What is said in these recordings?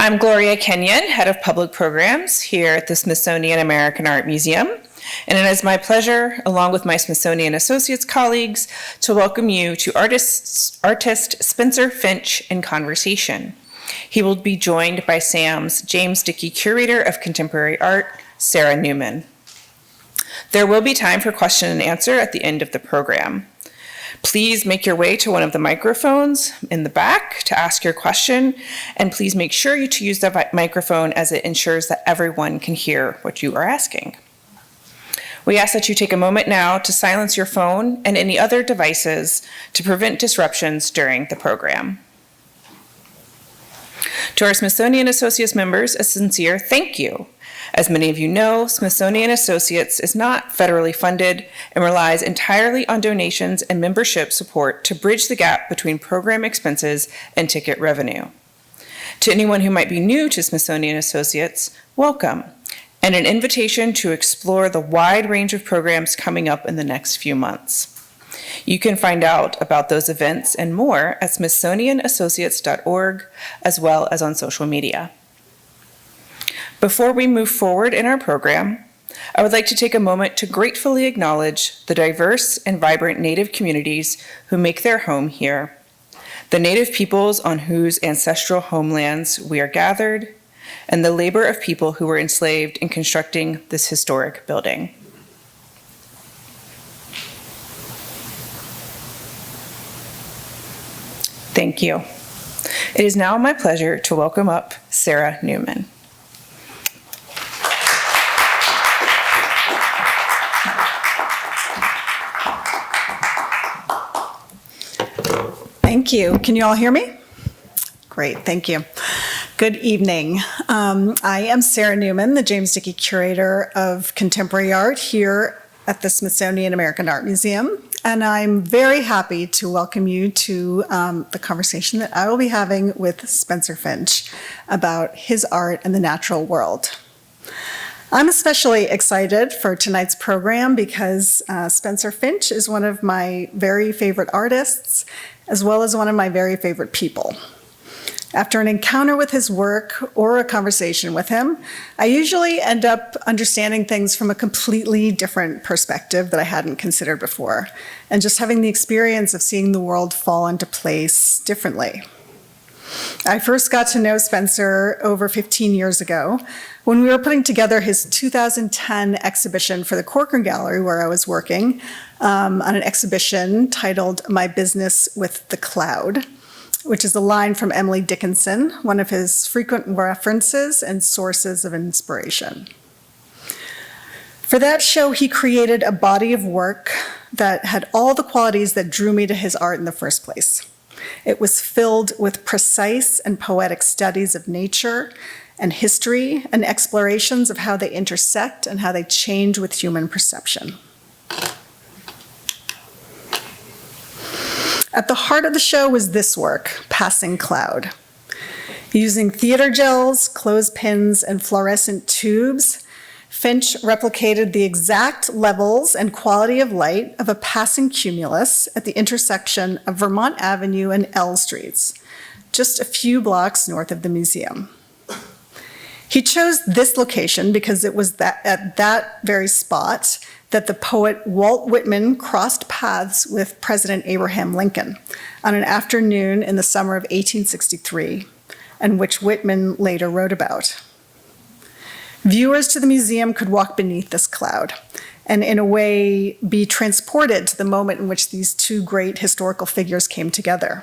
I'm Gloria Kenyon, Head of Public Programs here at the Smithsonian American Art Museum. And it is my pleasure, along with my Smithsonian Associates colleagues, to welcome you to artist Spencer Finch in conversation. He will be joined by SAM's James Dicke Curator of Contemporary Art, Sarah Newman. There will be time for question and answer at the end of the program. Please make your way to one of the microphones in the back to ask your question, and please make sure you to use the microphone as it ensures that everyone can hear what you are asking. We ask that you take a moment now to silence your phone and any other devices to prevent disruptions during the program. To our Smithsonian Associates members, a sincere thank you. As many of you know, Smithsonian Associates is not federally funded and relies entirely on donations and membership support to bridge the gap between program expenses and ticket revenue. To anyone who might be new to Smithsonian Associates, welcome, and an invitation to explore the wide range of programs coming up in the next few months. You can find out about those events and more at smithsonianassociates.org, as well as on social media. Before we move forward in our program, I would like to take a moment to gratefully acknowledge the diverse and vibrant Native communities who make their home here, the Native peoples on whose ancestral homelands we are gathered, and the labor of people who were enslaved in constructing this historic building. Thank you. It is now my pleasure to welcome up Sarah Newman. Thank you. Can you all hear me? Great, thank you. Good evening. I am Sarah Newman, the James Dicke Curator of Contemporary Art here at the Smithsonian American Art Museum, and I'm very happy to welcome you to the conversation that I will be having with Spencer Finch about his art and the natural world. I'm especially excited for tonight's program because Spencer Finch is one of my very favorite artists, as well as one of my very favorite people. After an encounter with his work or a conversation with him, I usually end up understanding things from a completely different perspective that I hadn't considered before, and just having the experience of seeing the world fall into place differently. I first got to know Spencer over 15 years ago when we were putting together his 2010 exhibition for the Corcoran Gallery, where I was working, on an exhibition titled My Business with the Cloud, which is a line from Emily Dickinson, one of his frequent references and sources of inspiration. For that show, he created a body of work that had all the qualities that drew me to his art in the first place. It was filled with precise and poetic studies of nature and history and explorations of how they intersect and how they change with human perception. At the heart of the show was this work, Passing Cloud. Using theater gels, clothespins, and fluorescent tubes, Finch replicated the exact levels and quality of light of a passing cumulus at the intersection of Vermont Avenue and L Streets, just a few blocks north of the museum. He chose this location because it was at that very spot that the poet Walt Whitman crossed paths with President Abraham Lincoln on an afternoon in the summer of 1863, and which Whitman later wrote about. Viewers to the museum could walk beneath this cloud and in a way be transported to the moment in which these two great historical figures came together.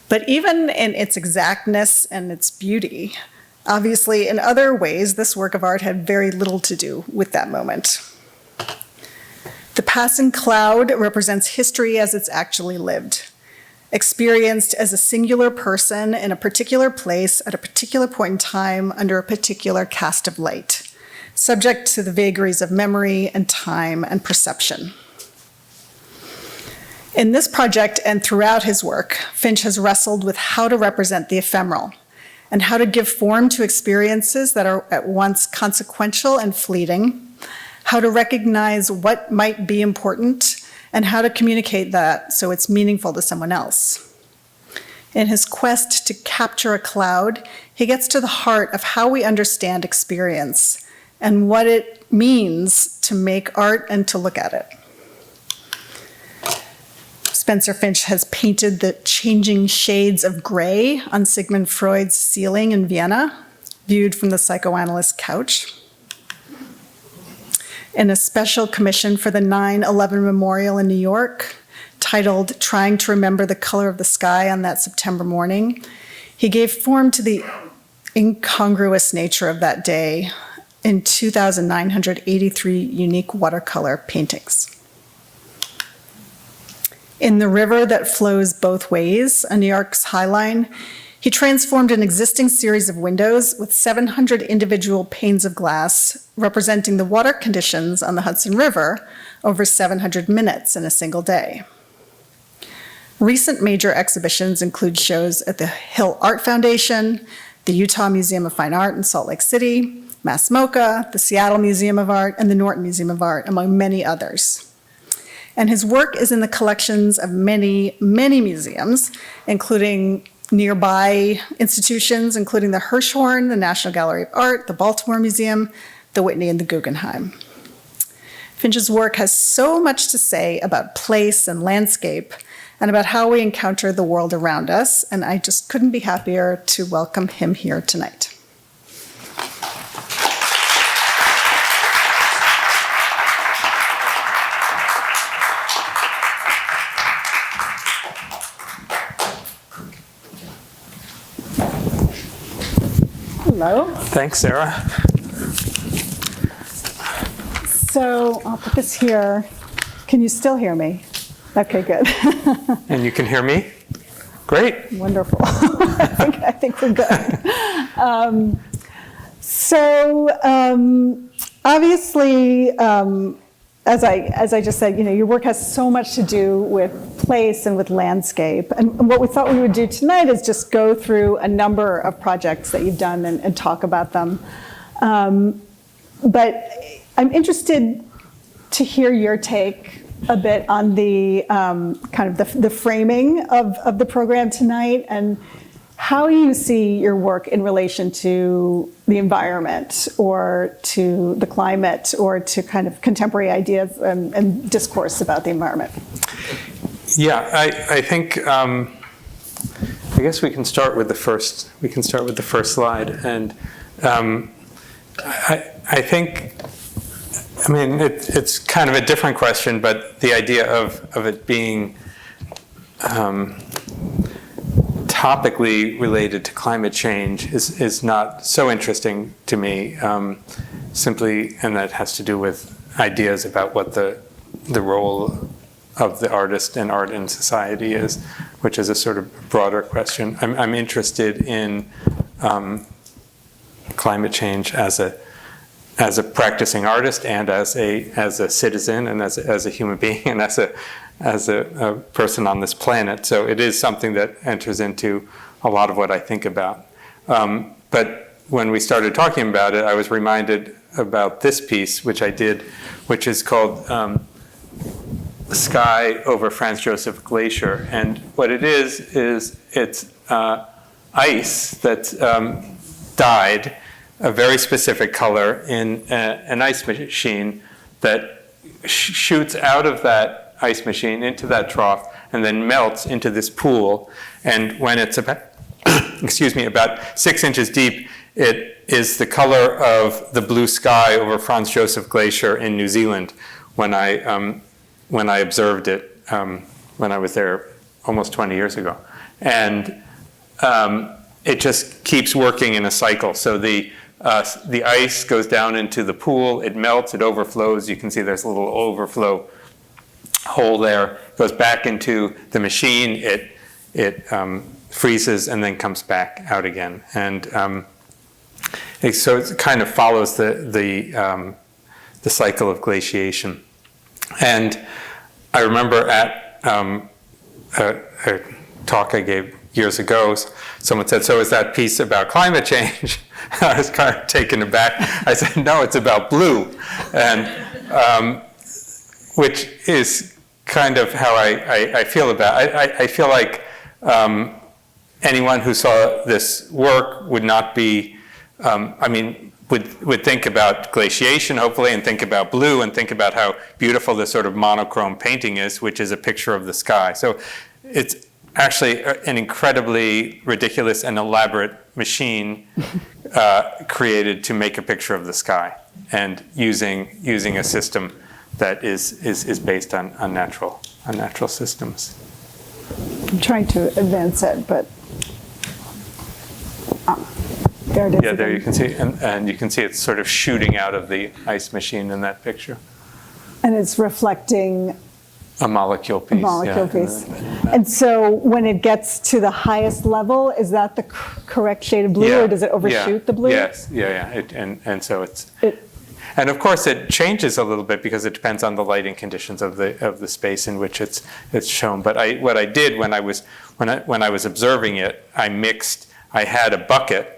But even in its exactness and its beauty, obviously in other ways, this work of art had very little to do with that moment. The passing cloud represents history as it's actually lived, experienced as a singular person in a particular place at a particular point in time under a particular cast of light, subject to the vagaries of memory and time and perception. In this project and throughout his work, Finch has wrestled with how to represent the ephemeral and how to give form to experiences that are at once consequential and fleeting, how to recognize what might be important, and how to communicate that so it's meaningful to someone else. In his quest to capture a cloud, he gets to the heart of how we understand experience and what it means to make art and to look at it. Spencer Finch has painted the changing shades of gray on Sigmund Freud's ceiling in Vienna, viewed from the psychoanalyst's couch. In a special commission for the 9/11 Memorial in New York, titled Trying to Remember the Color of the Sky on That September Morning, he gave form to the incongruous nature of that day in 2,983 unique watercolor paintings. In The River That Flows Both Ways, on New York's High Line, he transformed an existing series of windows with 700 individual panes of glass representing the water conditions on the Hudson River over 700 minutes in a single day. Recent major exhibitions include shows at the Hill Art Foundation, the Utah Museum of Fine Art in Salt Lake City, Mass MoCA, the Seattle Museum of Art, and the Norton Museum of Art, among many others. And his work is in the collections of many, many museums, including nearby institutions, including the Hirshhorn, the National Gallery of Art, the Baltimore Museum, the Whitney, and the Guggenheim. Finch's work has so much to say about place and landscape and about how we encounter the world around us, and I just couldn't be happier to welcome him here tonight. Hello. Thanks, Sarah. So I'll put this here. Can you still hear me? Okay, good. And you can hear me? Great. Wonderful. I think we're good. Obviously, as I just said, your work has so much to do with place and with landscape. And what we thought we would do tonight is just go through a number of projects that you've done and talk about them. But I'm interested to hear your take a bit on the kind of the framing of the program tonight and how you see your work in relation to the environment or to the climate or to kind of contemporary ideas and discourse about the environment. Yeah, I think I guess we can start with the first. We can start with the first slide, and I think. I mean, it's kind of a different question, but the idea of it being topically related to climate change is not so interesting to me, simply, and that has to do with ideas about what the role of the artist and art in society is, which is a sort of broader question. I'm interested in climate change as a practicing artist and as a citizen and as a human being and as a person on this planet. So it is something that enters into a lot of what I think about. But when we started talking about it, I was reminded about this piece, which I did, which is called Sky over Franz Josef Glacier. And what it is it's ice that's dyed a very specific color in an ice machine that shoots out of that ice machine into that trough and then melts into this pool. And when it's about, about 6 inches deep, it is the color of the blue sky over Franz Josef Glacier in New Zealand when I observed it when I was there almost 20 years ago. And it just keeps working in a cycle. So the ice goes down into the pool, it melts, it overflows. You can see there's a little overflow hole there. It goes back into the machine, it freezes and then comes back out again. And so it kind of follows the cycle of glaciation. And I remember at a talk I gave years ago, someone said, "So is that piece about climate change?" I was kind of taken aback. I said, "No, it's about blue," and which is kind of how I feel about it. I feel like anyone who saw this work would not be, would think about glaciation, hopefully, and think about blue, and think about how beautiful this sort of monochrome painting is, which is a picture of the sky. So it's actually an incredibly ridiculous and elaborate machine created to make a picture of the sky, and using a system that is based on natural systems. I'm trying to advance it, but there it is. Yeah, there you can see, and you can see it's sort of shooting out of the ice machine in that picture. And it's reflecting A molecule piece. a molecule yeah. piece. And so when it gets to the highest level, is that the correct shade of blue, or does it overshoot the blue? Yes, and so it's. And of course, it changes a little bit because it depends on the lighting conditions of the space in which it's shown. But what I did when I was observing it, I had a bucket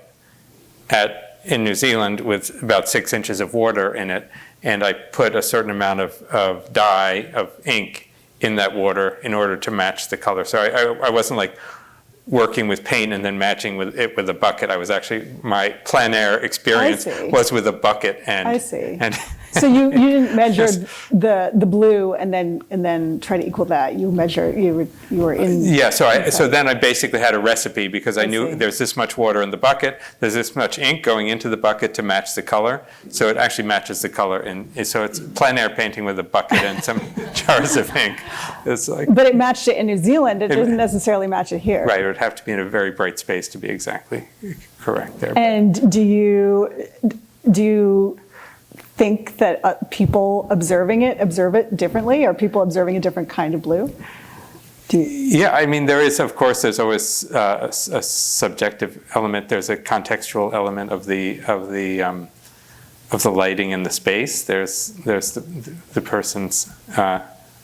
in New Zealand with about 6 inches of water in it, and I put a certain amount of dye, of ink, in that water in order to match the color. So I wasn't like working with paint and then matching it with a bucket. I was actually, my plein air experience was with a bucket. And I see. And so you didn't measure the blue and then try to equal that. You were in. Yeah. So then I basically had a recipe, because I knew there's this much water in the bucket, there's this much ink going into the bucket to match the color. So it actually matches the color, and so it's plein air painting with a bucket and some jars of ink. It's like. But it matched it in New Zealand. It didn't necessarily match it here. Right. It would have to be in a very bright space to be exactly correct there. And do you think that people observing it observe it differently? Are people observing a different kind of blue? Yeah, I mean, there's always a subjective element. There's a contextual element of the lighting in the space. There's the person's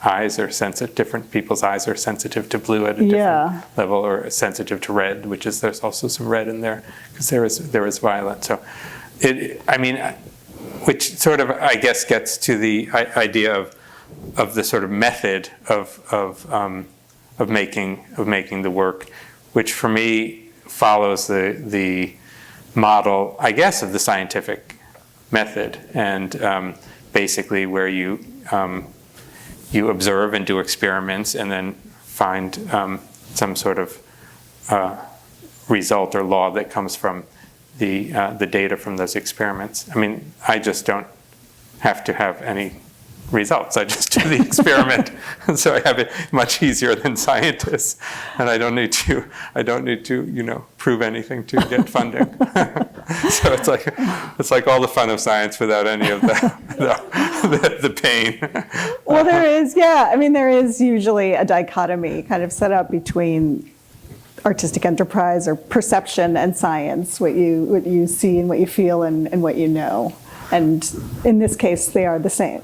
eyes are sensitive. Different people's eyes are sensitive to blue at a different level, or sensitive to red, there's also some red in there, because there is violet. So, which sort of, I guess, gets to the idea of the sort of method of making the work, which for me follows the model, I guess, of the scientific method, and basically where you observe and do experiments and then find some sort of result or law that comes from the data from those experiments. I mean, I just don't have to have any results. I just do the experiment, and so I have it much easier than scientists. And I don't need to, prove anything to get funding. So it's like all the fun of science without any of the pain. Well, there is usually a dichotomy kind of set up between artistic enterprise or perception and science, what you see and what you feel and what you know. And in this case, they are the same.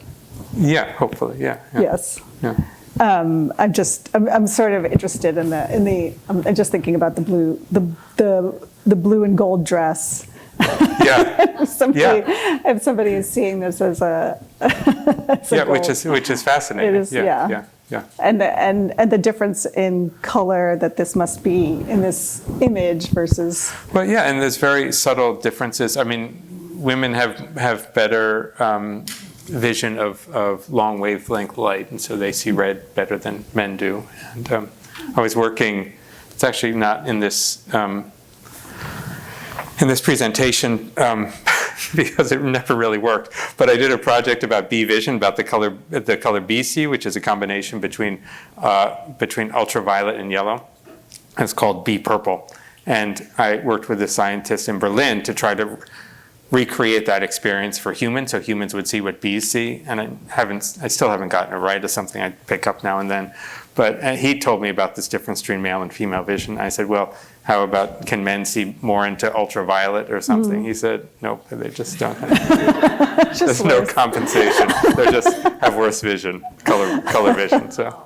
Yeah, hopefully, yeah. Yes. Yeah. I'm sort of interested in I'm just thinking about the blue and gold dress. Yeah. If somebody is seeing this as a which is fascinating. It is, yeah. And the difference in color that this must be in this image versus. Well, yeah, and there's very subtle differences. I mean, women have better vision of long wavelength light, and so they see red better than men do. And I was working. It's actually not in this presentation because it never really worked. But I did a project about B vision, about the color BC, which is a combination between ultraviolet and yellow. And it's called B purple. And I worked with a scientist in Berlin to try to recreate that experience for humans, so humans would see what bees see. And I still haven't gotten it right. It's something I pick up now and then. But he told me about this difference between male and female vision. I said, well, how about, can men see more into ultraviolet or something? Mm-hmm. He said, nope, they just don't have. There's no compensation. They just have worse vision, color vision. So.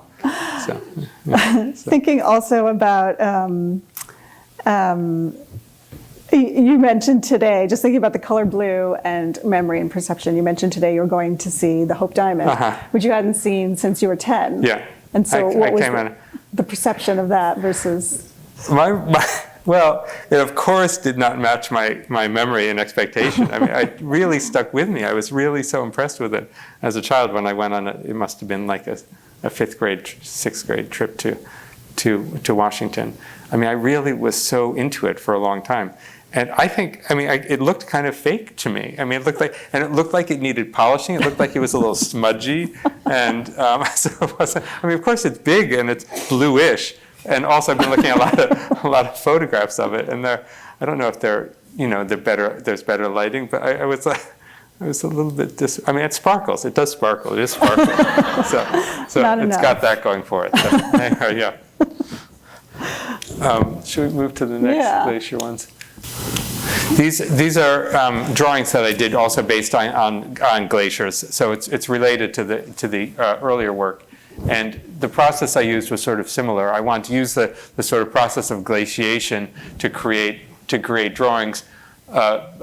Thinking also about, you mentioned today, just thinking about the color blue and memory and perception, you mentioned today you were going to see the Hope Diamond, which you hadn't seen since you were 10. Yeah. And so what was the perception of that versus? Well, it of course did not match my memory and expectation. I mean, it really stuck with me. I was really so impressed with it as a child when I went on it must have been like a 5th grade, 6th grade trip to Washington. I mean, I really was so into it for a long time. And I think, I mean, it looked kind of fake to me. I mean, it looked like it needed polishing. It looked like it was a little smudgy. And so it wasn't, I mean, of course it's big and it's bluish. And also I've been looking at a lot of photographs of it. And I don't know if they're better, there's better lighting, but I was like, I was a little bit I mean, it sparkles. It does sparkle. It is sparkle. so it's got that going for it. So, yeah. Should we move to the next glacier ones? These are drawings that I did also based on glaciers. So it's related to the earlier work. And the process I used was sort of similar. I wanted to use the sort of process of glaciation to create drawings,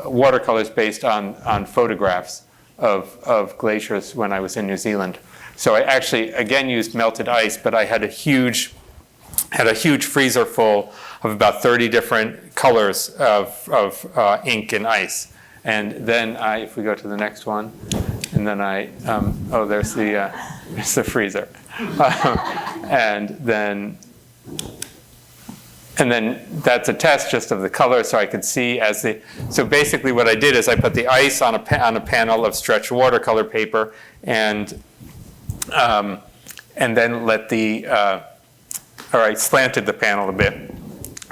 watercolors based on photographs of glaciers when I was in New Zealand. So I actually again used melted ice, but I had a huge freezer full of about 30 different colors of ink and ice. And then if we go to the next one, and then there's the freezer. And then that's a test just of the color, so I could see so basically what I did is I put the ice on a panel of stretched watercolor paper, and then I slanted the panel a bit.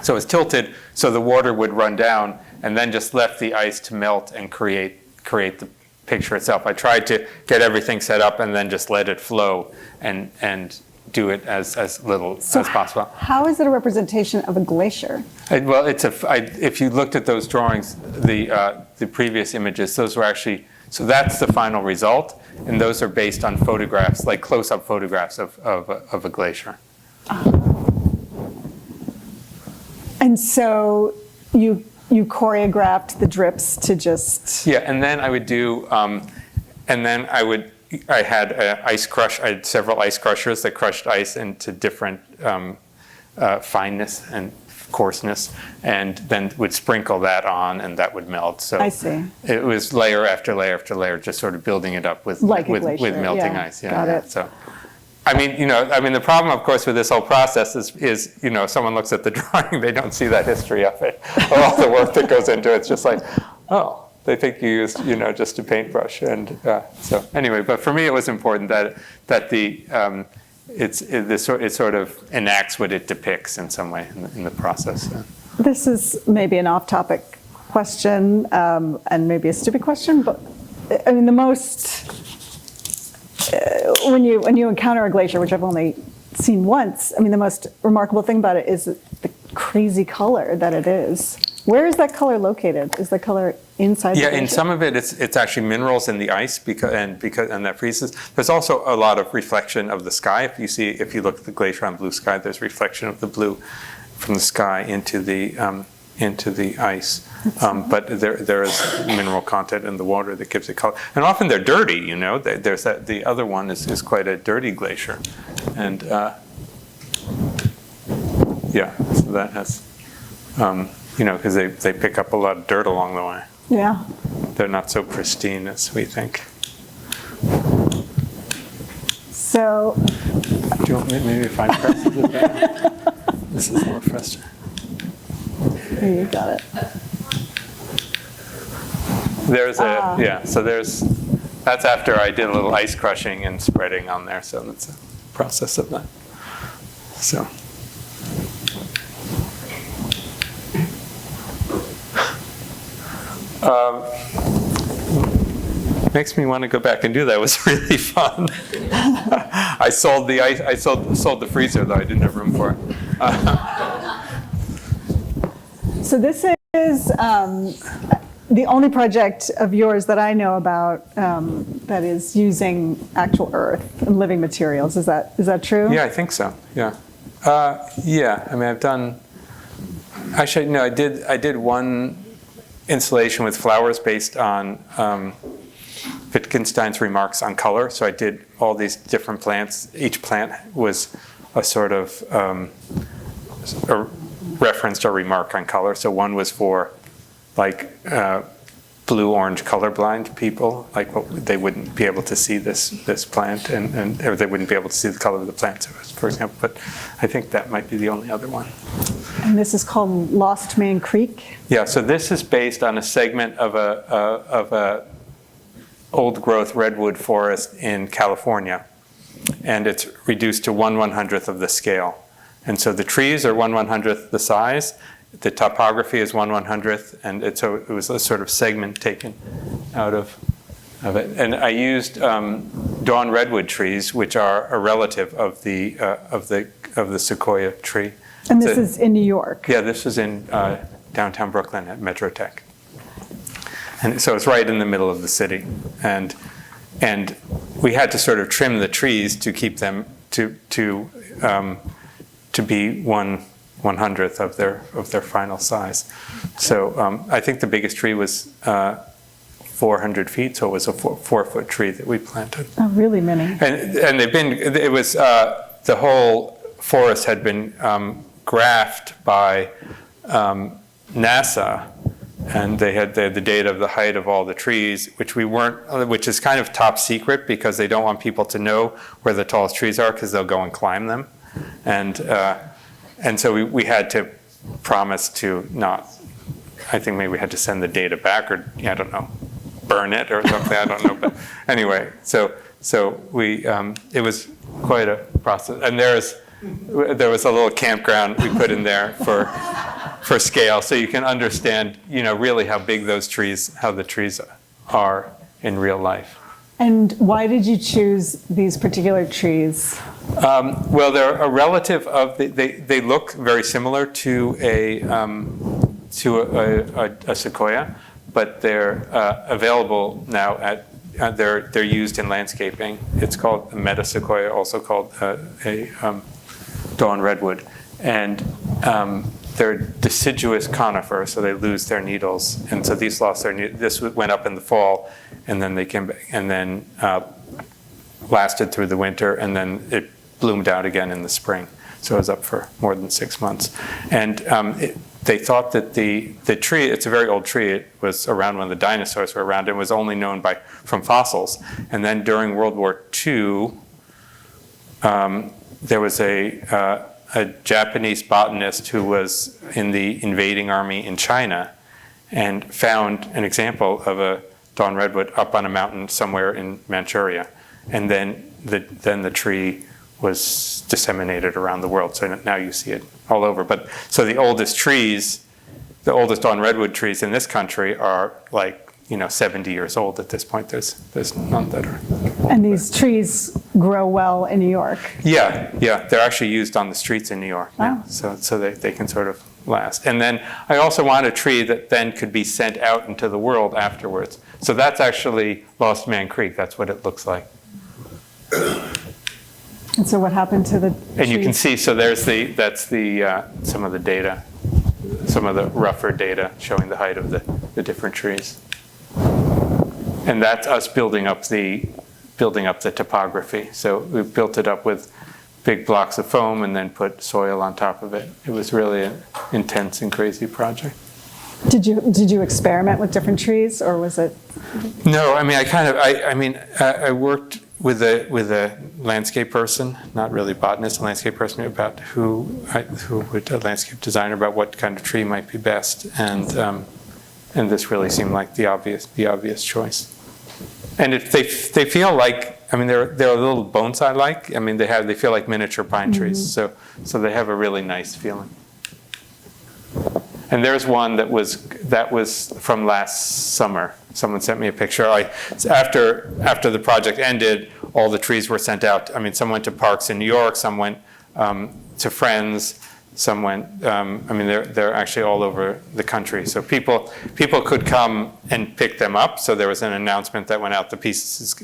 So it was tilted so the water would run down, and then just left the ice to melt and create the picture itself. I tried to get everything set up and then just let it flow and do it as little as possible. How is it a representation of a glacier? Well, if you looked at those drawings, the previous images, those were actually, so that's the final result, and those are based on photographs, like close-up photographs of a glacier. And so you choreographed the drips to just... Yeah, and then I would do, I had ice crush. I had several ice crushers that crushed ice into different fineness and coarseness, and then would sprinkle that on, and that would melt. So I see. It was layer after layer after layer, just sort of building it up with melting ice. Yeah, got it. So, I mean, the problem, of course, with this whole process is, someone looks at the drawing, they don't see that history of it, or all the work that goes into it. It's just like, oh. They think you used, just a paintbrush, and so anyway. But for me, it was important that it sort of enacts what it depicts in some way in the process. This is maybe an off-topic question, and maybe a stupid question, but I mean, the most when you encounter a glacier, which I've only seen once, I mean, the most remarkable thing about it is the crazy color that it is. Where is that color located? Is the color inside the glacier? Yeah, in some of it, it's actually minerals in the ice and that freezes. There's also a lot of reflection of the sky. If you look at the glacier on blue sky, there's reflection of the blue from the sky into the ice. But there is mineral content in the water that gives it color. And often they're dirty. There's the other one is quite a dirty glacier, and so that has. Because they pick up a lot of dirt along the way. Yeah. They're not so pristine as we think. So. Do you want maybe if I press it better? This is more frustrating. Here, you got it. That's after I did a little ice crushing and spreading on there, so that's a process of that. So. Makes me want to go back and do that. It was really fun. I sold the ice. I sold the freezer, though I didn't have room for it. So this is the only project of yours that I know about that is using actual earth and living materials. Is that true? Yeah, I think so. Yeah. Yeah. I mean, I've done. Actually, no. I did one installation with flowers based on Wittgenstein's remarks on color. So I did all these different plants. Each plant was a sort of referenced or remarked on color. So one was for like blue-orange colorblind people, like they wouldn't be able to see this plant, or they wouldn't be able to see the color of the plant, for example. But I think that might be the only other one. And this is called Lost Man Creek? Yeah, so this is based on a segment of a old-growth redwood forest in California, and it's reduced to 1/100th of the scale. And so the trees are 1/100th the size, the topography is 1/100th, and so it was a sort of segment taken out of it. And I used dawn redwood trees, which are a relative of the sequoia tree. And this is in New York? Yeah, this was in downtown Brooklyn at Metrotech. And so it's right in the middle of the city. And we had to sort of trim the trees to keep them to be 1/100th of their final size. So I think the biggest tree was 400 feet, so it was a 4-foot tree that we planted. Oh, really many. And it was the whole forest had been graphed by NASA, and they had the data of the height of all the trees, which is kind of top secret because they don't want people to know where the tallest trees are because they'll go and climb them. And so we had to promise to not, I think maybe we had to send the data back, or I don't know, burn it or something, I don't know. But anyway, so we, it was quite a process. And there was a little campground we put in there for scale, so you can understand, really how big how the trees are in real life. And why did you choose these particular trees? Well, they're a relative of they look very similar to a sequoia, but they're available now they're used in landscaping. It's called a metasequoia, also called a dawn redwood, and they're deciduous conifer, so they lose their needles, and so these lost their needles. This went up in the fall, and then they came back, and then lasted through the winter, and then it bloomed out again in the spring. So it was up for more than 6 months, and they thought that the tree, it's a very old tree, it was around when the dinosaurs were around, and was only known from fossils. And then during World War II, there was a Japanese botanist who was in the invading army in China and found an example of a dawn redwood up on a mountain somewhere in Manchuria. And then the tree was disseminated around the world. So now you see it all over. But so the oldest dawn redwood trees in this country are 70 years old at this point. There's none that are. And these trees grow well in New York? Yeah. They're actually used on the streets in New York now. Oh. So they can sort of last. And then I also want a tree that then could be sent out into the world afterwards. So that's actually Lost Man Creek. That's what it looks like. And so what happened to the And trees? you can see, so that's some of the data, some of the rougher data showing the height of the different trees. And that's us building up the topography. So we built it up with big blocks of foam and then put soil on top of it. It was really an intense and crazy project. Did you experiment with different trees, or was it? No, I mean, I worked with a landscape person, not really botanist, a landscape person about a landscape designer about what kind of tree might be best, and this really seemed like the obvious choice. And if they feel like, I mean, they're a little bonsai-like. I mean, they feel like miniature pine trees, so they have a really nice feeling. And there's one that was from last summer. Someone sent me a picture. After the project ended, all the trees were sent out. I mean, some went to parks in New York, some went to friends, some went. They're actually all over the country. So people could come and pick them up. So there was an announcement that went out. The piece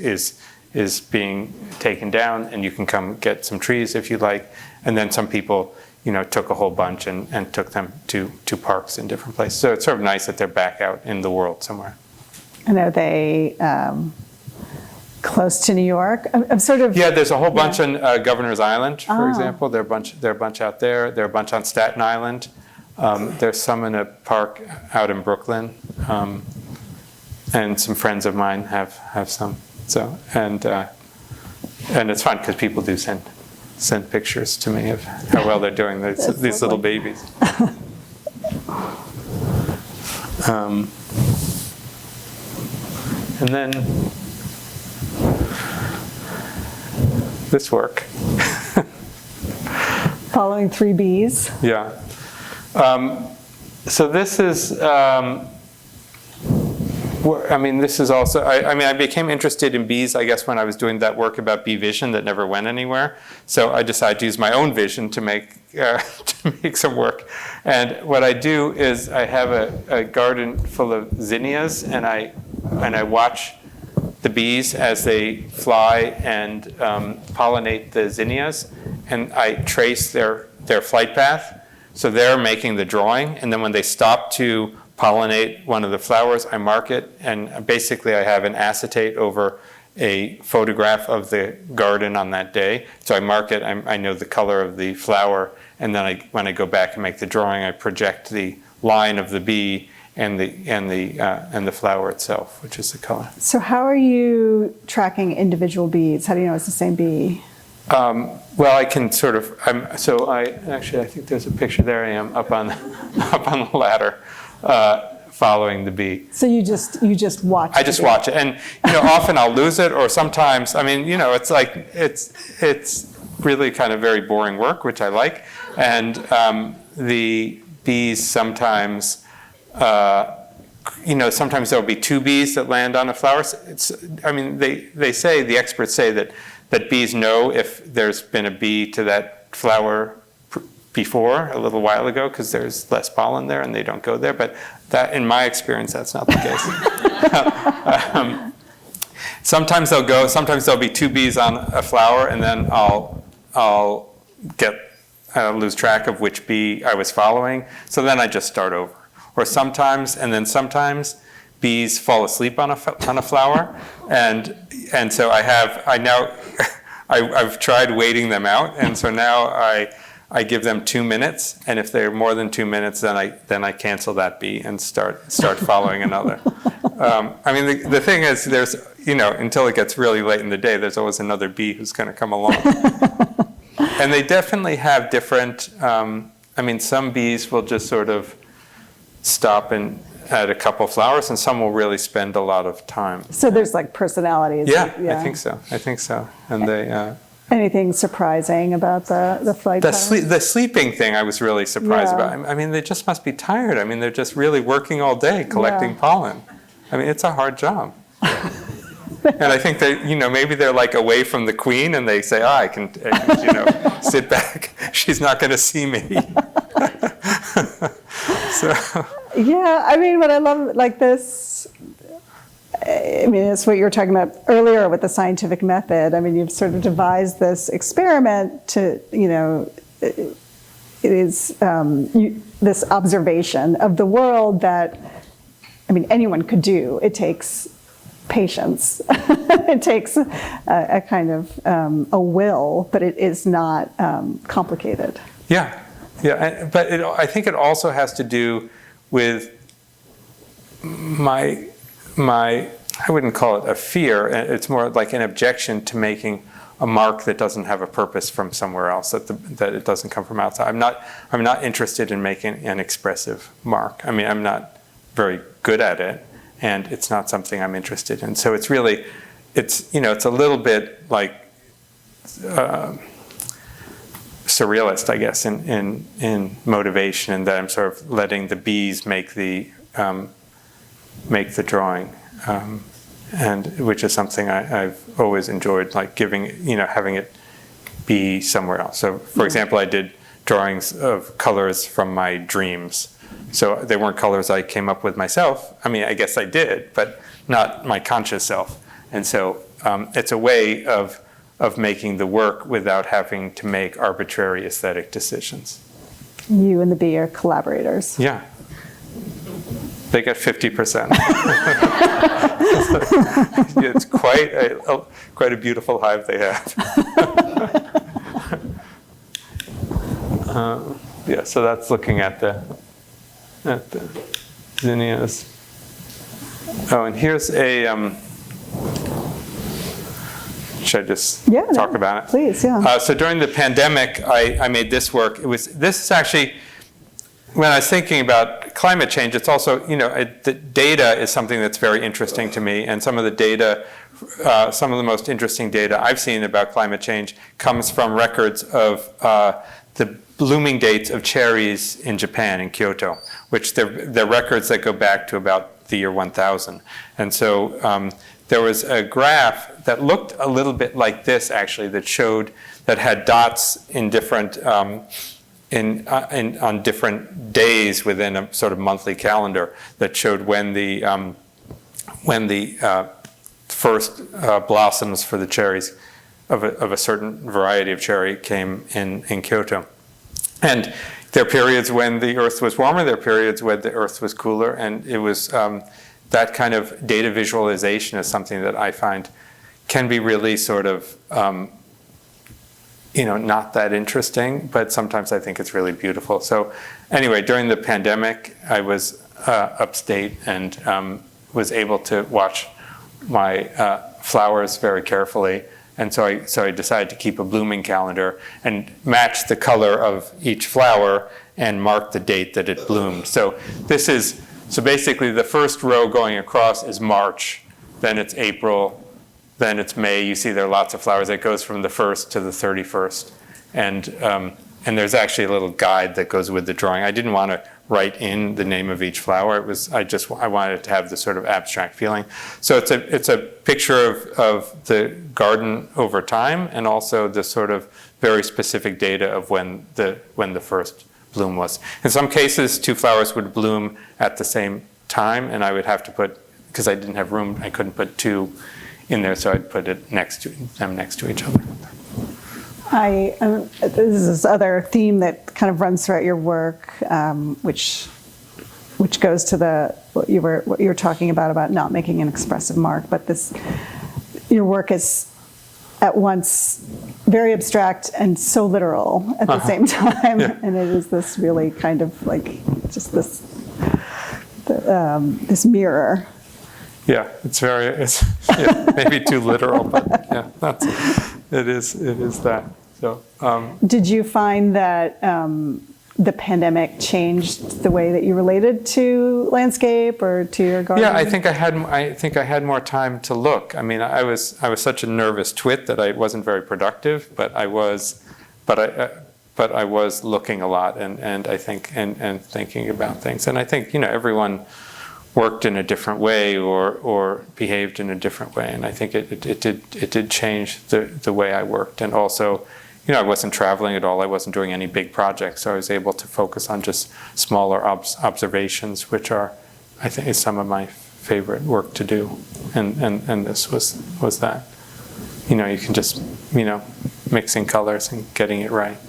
is being taken down, and you can come get some trees if you like. And then some people, took a whole bunch and took them to parks in different places. So it's sort of nice that they're back out in the world somewhere. And are they close to New York? I'm sort of. Yeah, there's a whole bunch on Governor's Island, for example. There are a bunch out there. There are a bunch on Staten Island. There's some in a park out in Brooklyn, and some friends of mine have some. So and it's fun because people do send pictures to me of how well they're doing. These little babies. And then this work. Following 3 Bs. Yeah. So this is, this is also, I became interested in bees, I guess, when I was doing that work about bee vision that never went anywhere. So I decided to use my own vision to make some work. And what I do is I have a garden full of zinnias, and I watch the bees as they fly and pollinate the zinnias, and I trace their flight path. So they're making the drawing, and then when they stop to pollinate one of the flowers, I mark it, and basically I have an acetate over a photograph of the garden on that day. So I mark it, I know the color of the flower, and then when I go back and make the drawing, I project the line of the bee and the flower itself, which is the color. So how are you tracking individual bees? How do you know it's the same bee? Well, I can sort of. I think there's a picture there. I am up on the ladder, following the bee. So you just watch. I just watch it, and often I'll lose it, or sometimes. It's like it's really kind of very boring work, which I like, and the bees sometimes. Sometimes there'll be 2 bees that land on a flower. The experts say that bees know if there's been a bee to that flower before, a little while ago, because there's less pollen there and they don't go there. But that, in my experience, that's not the case. Sometimes there'll be 2 bees on a flower, and then I'll lose track of which bee I was following. So then I just start over. Or sometimes bees fall asleep on a flower, and so I've tried waiting them out, and so now I give them 2 minutes, and if they're more than 2 minutes, then I cancel that bee and start following another. The thing is, there's until it gets really late in the day, there's always another bee who's going to come along, and they definitely have different. Some bees will just sort of stop at a couple flowers, and some will really spend a lot of time. So there's like personalities. Yeah. I think so. And they. Anything surprising about the flight pattern? The sleeping thing I was really surprised about. They just must be tired. They're just really working all day collecting pollen. It's a hard job. And I think that, maybe they're like away from the queen, and they say, I can sit back. She's not going to see me. So. Yeah, what I love, like this, it's what you were talking about earlier with the scientific method. You've sort of devised this experiment to, it is this observation of the world that, anyone could do. It takes patience. It takes a kind of a will, but it is not complicated. Yeah, but I think it also has to do with my I wouldn't call it a fear. It's more like an objection to making a mark that doesn't have a purpose from somewhere else, that it doesn't come from outside. I'm not interested in making an expressive mark. I'm not very good at it, and it's not something I'm interested in. So it's really, it's a little bit like surrealist, I guess, in motivation, and that I'm sort of letting the bees make the drawing, and which is something I've always enjoyed, like having it be somewhere else. So, for example, I did drawings of colors from my dreams. So they weren't colors I came up with myself. I guess I did, but not my conscious self. And so it's a way of making the work without having to make arbitrary aesthetic decisions. You and the bee are collaborators. Yeah. They get 50%. It's quite a beautiful hive they have. So that's looking at at the zinnias. Oh, and here's a, should I just talk about it? Please, yeah. So during the pandemic, I made this work. This is actually, when I was thinking about climate change, it's also, the data is something that's very interesting to me. And some of the data, some of the most interesting data I've seen about climate change comes from records of the blooming dates of cherries in Japan, in Kyoto, which they're records that go back to about the year 1000. And so there was a graph that looked a little bit like this, actually, that had dots in different, on different days within a sort of monthly calendar that showed when the first blossoms for the cherries of a certain variety of cherry came in Kyoto. And there are periods when the earth was warmer, there are periods when the earth was cooler, and it was that kind of data visualization is something that I find can be really sort of, not that interesting, but sometimes I think it's really beautiful. So anyway, during the pandemic, I was upstate and was able to watch my flowers very carefully. And so I decided to keep a blooming calendar and match the color of each flower and mark the date that it bloomed. So basically the first row going across is March, then it's April, then it's May. You see there are lots of flowers. It goes from the 1st to the 31st. And there's actually a little guide that goes with the drawing. I didn't want to write in the name of each flower. I wanted it to have this sort of abstract feeling. So it's a picture of the garden over time, and also the sort of very specific data of when the first bloom was. In some cases, two flowers would bloom at the same time, and I would have to put, because I didn't have room, I couldn't put two in there, so I'd put it next to each other. This is this other theme that kind of runs throughout your work, which goes to what you were talking about not making an expressive mark. But your work is at once very abstract and so literal at the same time, and it is this really kind of like just this mirror. Yeah, it's maybe too literal, but yeah, it is that. So, did you find that the pandemic changed the way that you related to landscape or to your garden? Yeah, I think I had more time to look. I mean, I was such a nervous twit that I wasn't very productive, but I was looking a lot and I think and thinking about things. And I think everyone worked in a different way or behaved in a different way, and I think it did change the way I worked. And also, I wasn't traveling at all. I wasn't doing any big projects, so I was able to focus on just smaller observations, which are, I think, is some of my favorite work to do. And this was that. You can just mixing colors and getting it right.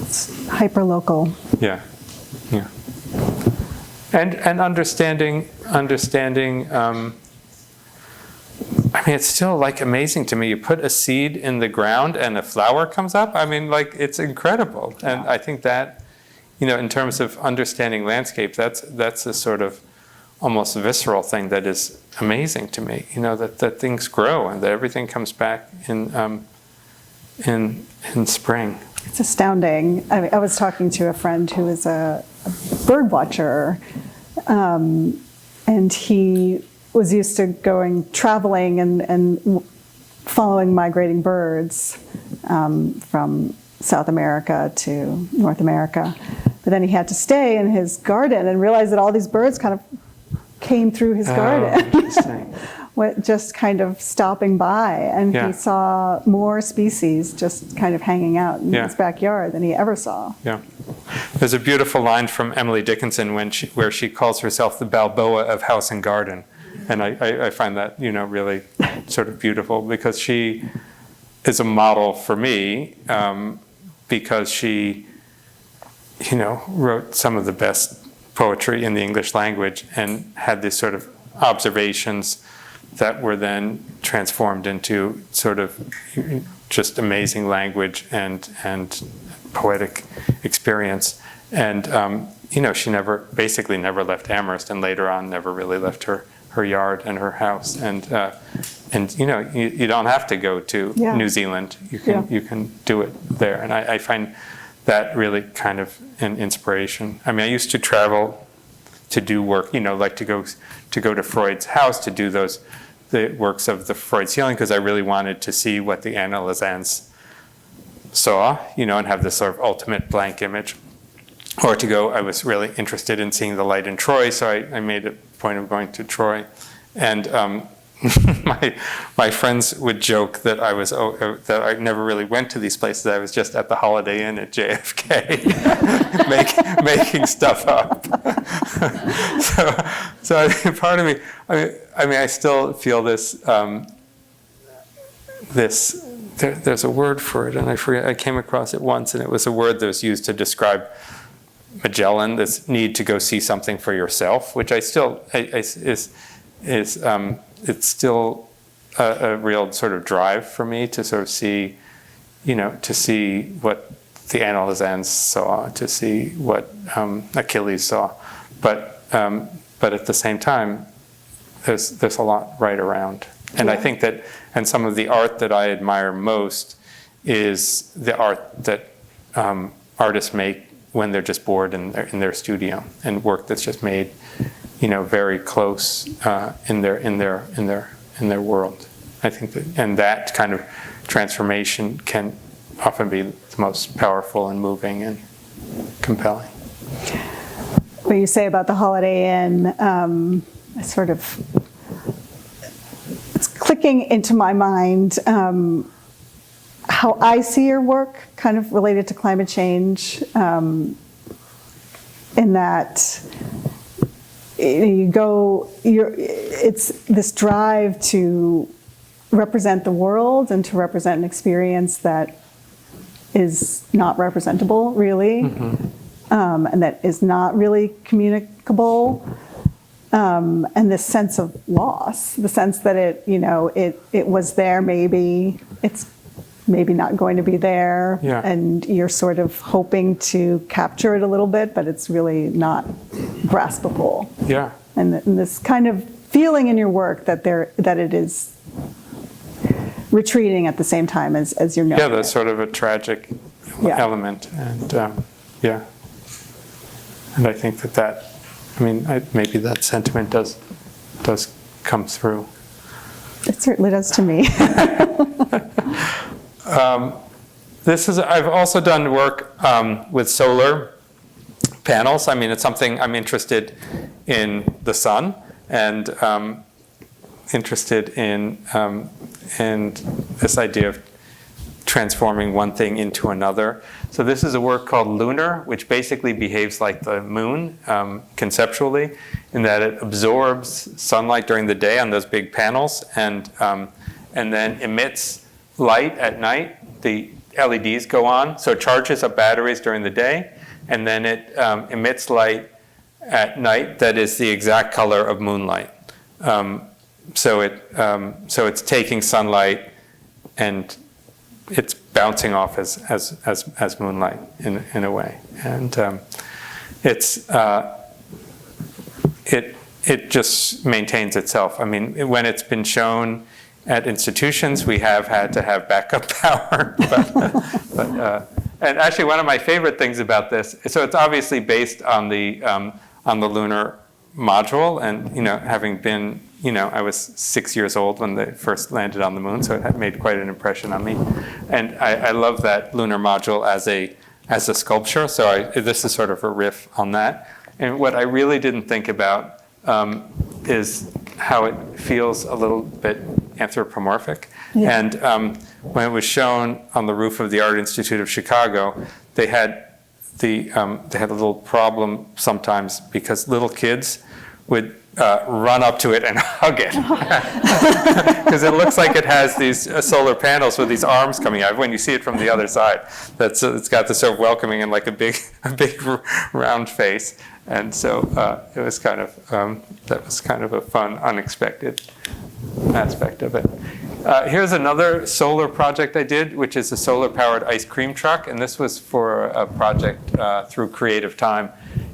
It's hyper-local. Yeah. And understanding. I mean, it's still like amazing to me. You put a seed in the ground and a flower comes up. I mean, like, it's incredible. And I think that, in terms of understanding landscape, that's a sort of almost visceral thing that is amazing to me. That things grow and that everything comes back in spring. It's astounding. I was talking to a friend who is a bird watcher, and he was used to traveling and following migrating birds from South America to North America. But then he had to stay in his garden and realized that all these birds kind of came through his garden. Interesting. Just kind of stopping by, and he saw more species just kind of hanging out in his backyard than he ever saw. Yeah. There's a beautiful line from Emily Dickinson where she calls herself the Balboa of house and garden. And I find that, really sort of beautiful, because she is a model for me, because she, wrote some of the best poetry in the English language and had these sort of observations that were then transformed into sort of just amazing language and poetic experience. And she basically never left Amherst, and later on never really left her yard and her house. And you don't have to go to New Zealand. You can do it there. And I find that really kind of an inspiration. I mean, I used to travel to do work, like to go to Freud's house to do the works of the Freud's healing, because I really wanted to see what the analyzans saw, and have this sort of ultimate blank image. Or I was really interested in seeing the light in Troy, so I made a point of going to Troy. And my friends would joke that that I never really went to these places. I was just at the Holiday Inn at JFK, making stuff up. so I think part of me, I still feel this. There's a word for it, and I forget. I came across it once, and it was a word that was used to describe Magellan, this need to go see something for yourself, which it's still a real sort of drive for me to sort of see, to see what the analyzans saw, to see what Achilles saw, but at the same time, there's a lot right around, and I think that, and some of the art that I admire most is the art that artists make when they're just bored in their studio, and work that's just made, very close in their world. I think that kind of transformation can often be the most powerful and moving and compelling. What you say about the Holiday Inn, it's clicking into my mind how I see your work kind of related to climate change, in that it's this drive to represent the world and to represent an experience that is not representable, really, and that is not really communicable, and this sense of loss, the sense that it was there, maybe it's maybe not going to be there, and you're sort of hoping to capture it a little bit, but it's really not graspable. Yeah. And this kind of feeling in your work that it is retreating at the same time as you're knowing. Yeah, that's sort of a tragic element, and and I think that maybe that sentiment does come through. It certainly does to me. I've also done work with solar panels. It's something I'm interested in the sun, and interested in this idea of transforming one thing into another. So this is a work called Lunar, which basically behaves like the moon conceptually, in that it absorbs sunlight during the day on those big panels, and then emits light at night. The LEDs go on, so it charges up batteries during the day, and then it emits light at night that is the exact color of moonlight. So it's taking sunlight and it's bouncing off as moonlight in a way, and it just maintains itself. When it's been shown at institutions, we have had to have backup power. And actually, one of my favorite things about this, so it's obviously based on the lunar module, and having been, I was 6 years old when they first landed on the moon, so it had made quite an impression on me. And I love that lunar module as a sculpture. So this is sort of a riff on that. And what I really didn't think about is how it feels a little bit anthropomorphic. Yeah. And when it was shown on the roof of the Art Institute of Chicago, they had a little problem sometimes, because little kids would run up to it and hug it, because it looks like it has these solar panels with these arms coming out. When you see it from the other side, it's got this sort of welcoming and like a big round face. And so it was kind of that was kind of a fun, unexpected aspect of it. Here's another solar project I did, which is a solar-powered ice cream truck, and this was for a project through Creative Time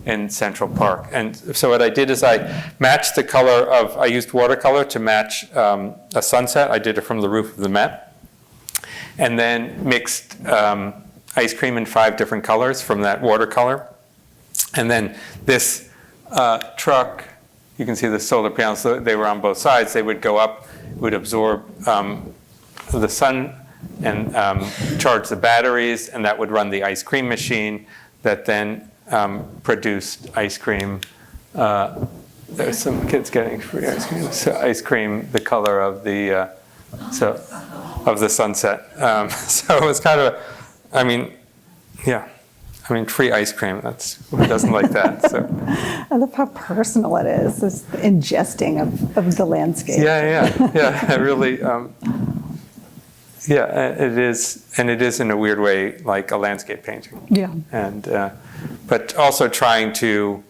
in Central Park. And so what I did is I matched the color I used watercolor to match a sunset. I did it from the roof of the Met. And then mixed ice cream in 5 different colors from that watercolor. And then this truck, you can see the solar panels, they were on both sides. They would go up, would absorb the sun and charge the batteries, and that would run the ice cream machine that then produced ice cream. There's some kids getting free ice cream. So ice cream, the color of the of the sunset. So it was kind of, free ice cream. Who doesn't like that? So. I love how personal it is, this ingesting of the landscape. Yeah. It really, it is, and it is in a weird way like a landscape painting. Yeah. And, but also trying to,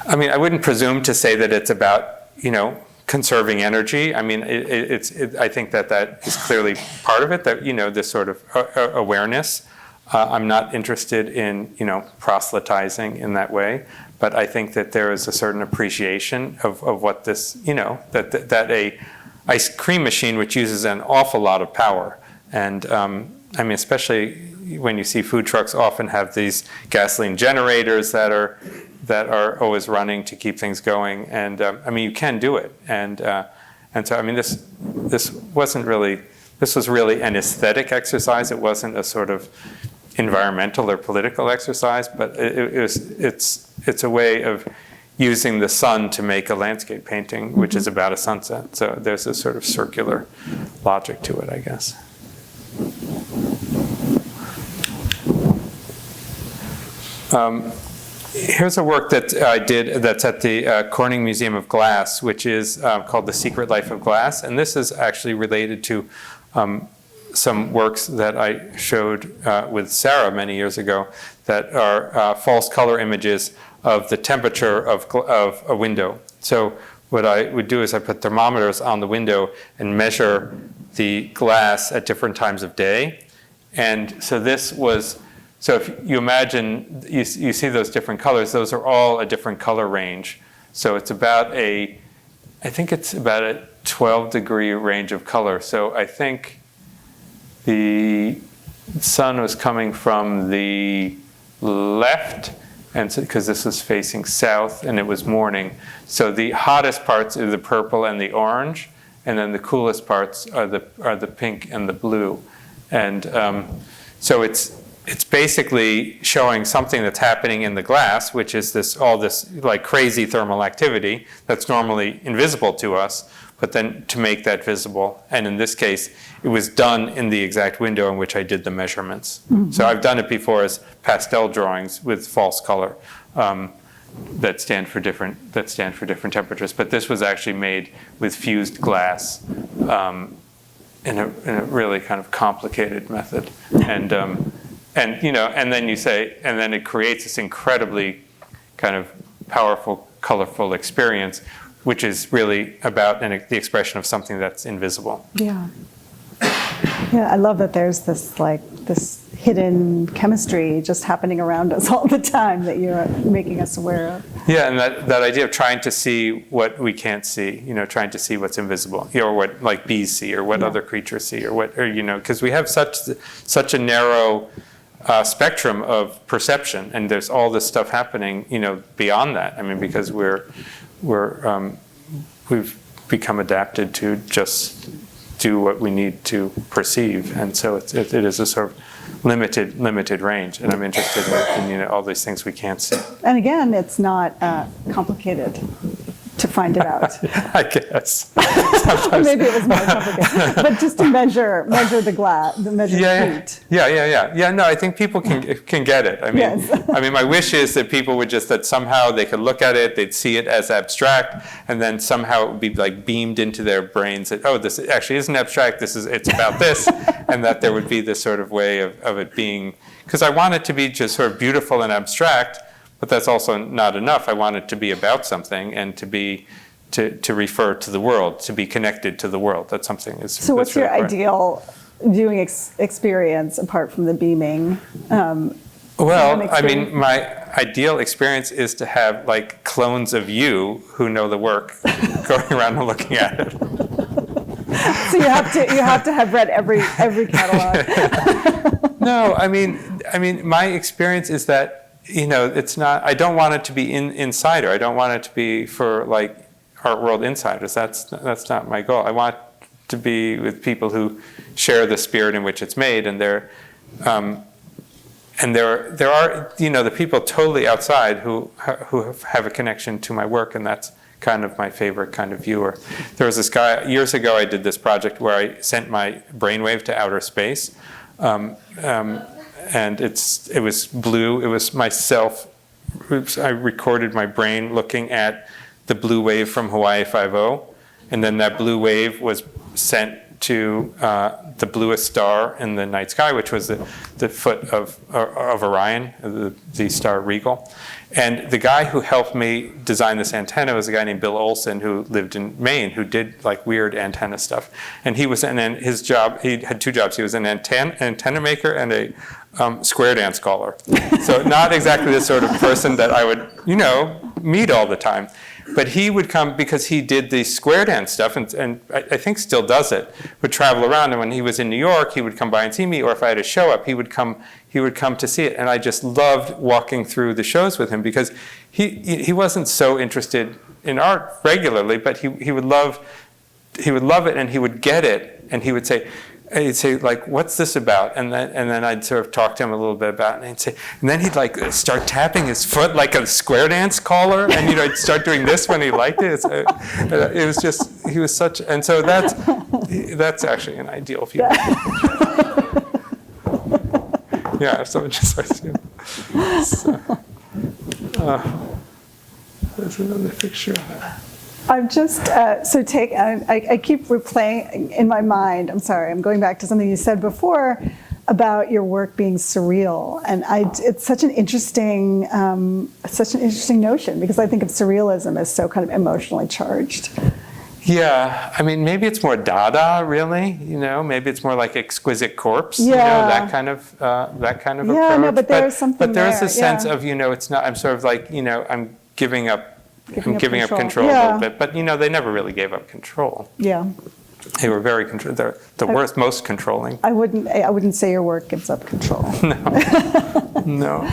I wouldn't presume to say that it's about, conserving energy. I think that is clearly part of it, that, this sort of awareness. I'm not interested in, proselytizing in that way, but I think that there is a certain appreciation of what this, that a ice cream machine, which uses an awful lot of power. And especially when you see food trucks often have these gasoline generators that are always running to keep things going. And you can do it. And so, this wasn't really, this was really an aesthetic exercise. It wasn't a sort of environmental or political exercise, but it's a way of using the sun to make a landscape painting, which is about a sunset. So there's a sort of circular logic to it, I guess. Here's a work that I did that's at the Corning Museum of Glass, which is called The Secret Life of Glass. And this is actually related to some works that I showed with Sarah many years ago that are false color images of the temperature of a window. So what I would do is I put thermometers on the window and measure the glass at different times of day. And so so if you imagine, you see those different colors, those are all a different color range. So it's I think it's about a 12-degree range of color. So I think the sun was coming from the left, and because this was facing south and it was morning. So the hottest parts are the purple and the orange, and then the coolest parts are the pink and the blue. And so it's basically showing something that's happening in the glass, which is all this like crazy thermal activity that's normally invisible to us, but then to make that visible. And in this case, it was done in the exact window in which I did the measurements. Mm-hmm. So I've done it before as pastel drawings with false color that stand for different temperatures. But this was actually made with fused glass in a really kind of complicated method. And then it creates this incredibly kind of powerful, colorful experience, which is really about the expression of something that's invisible. Yeah. Yeah, I love that there's this hidden chemistry just happening around us all the time that you're making us aware of. Yeah, and that idea of trying to see what we can't see, trying to see what's invisible, or what like bees see, or what other creatures see, or because we have such a narrow spectrum of perception, and there's all this stuff happening, beyond that. Because we've become adapted to just do what we need to perceive, and so it is a sort of limited range. And I'm interested in all these things we can't see. And again, it's not complicated to find it out. I guess. Maybe it was more complicated, but just to measure the glass, measure the heat. Yeah. No, I think people can get it. Yes. My wish is that people would that somehow they could look at it, they'd see it as abstract, and then somehow it would be like beamed into their brains that, oh, this actually isn't abstract. It's about this, and that there would be this sort of way of it being, because I want it to be just sort of beautiful and abstract. But that's also not enough. I want it to be about something and to refer to the world, to be connected to the world. That's something. So what's your ideal viewing experience apart from the beaming? Well, Well, an I mean, experience? my ideal experience is to have like clones of you who know the work going around and looking at it. So you have to have read every catalog. No, I mean, my experience is that, it's not, I don't want it to be insider. I don't want it to be for like art world insiders. That's not my goal. I want to be with people who share the spirit in which it's made, and there are, the people totally outside who have a connection to my work, and that's kind of my favorite kind of viewer. There was this guy, years ago I did this project where I sent my brainwave to outer space, and it was blue. It was myself. I recorded my brain looking at the blue wave from Hawaii 5-0, and then that blue wave was sent to the bluest star in the night sky, which was the foot of Orion, the star Regal. And the guy who helped me design this antenna was a guy named Bill Olson, who lived in Maine, who did like weird antenna stuff. And he his job, he had two jobs. He was an antenna maker and a square dance caller. So not exactly the sort of person that I would, meet all the time. But he would come because he did the square dance stuff, and I think still does it, would travel around. And when he was in New York, he would come by and see me, or if I had a show up, he would come to see it. And I just loved walking through the shows with him because he wasn't so interested in art regularly, but he would love it, and he would get it, and he'd say like, what's this about? And then I'd sort of talk to him a little bit about it, and then he'd like start tapping his foot like a square dance caller, and I'd start doing this when he liked it. It was just, he was such, and so that's actually an ideal view. Yeah, so just like, there's another picture of that. I'm just, I keep replaying in my mind, I'm sorry, I'm going back to something you said before about your work being surreal. And it's such an interesting notion, because I think of surrealism as so kind of emotionally charged. Yeah, I mean, maybe it's more Dada, really. Maybe it's more like Exquisite Corpse. Yeah. That kind of approach. Yeah, no, but there's something But there's there, a sense yeah. of, it's not. I'm sort of like, I'm giving up control Yeah. a little bit. But they never really gave up control. Yeah. They were very They're the worst, most controlling. I wouldn't say your work gives up control. No.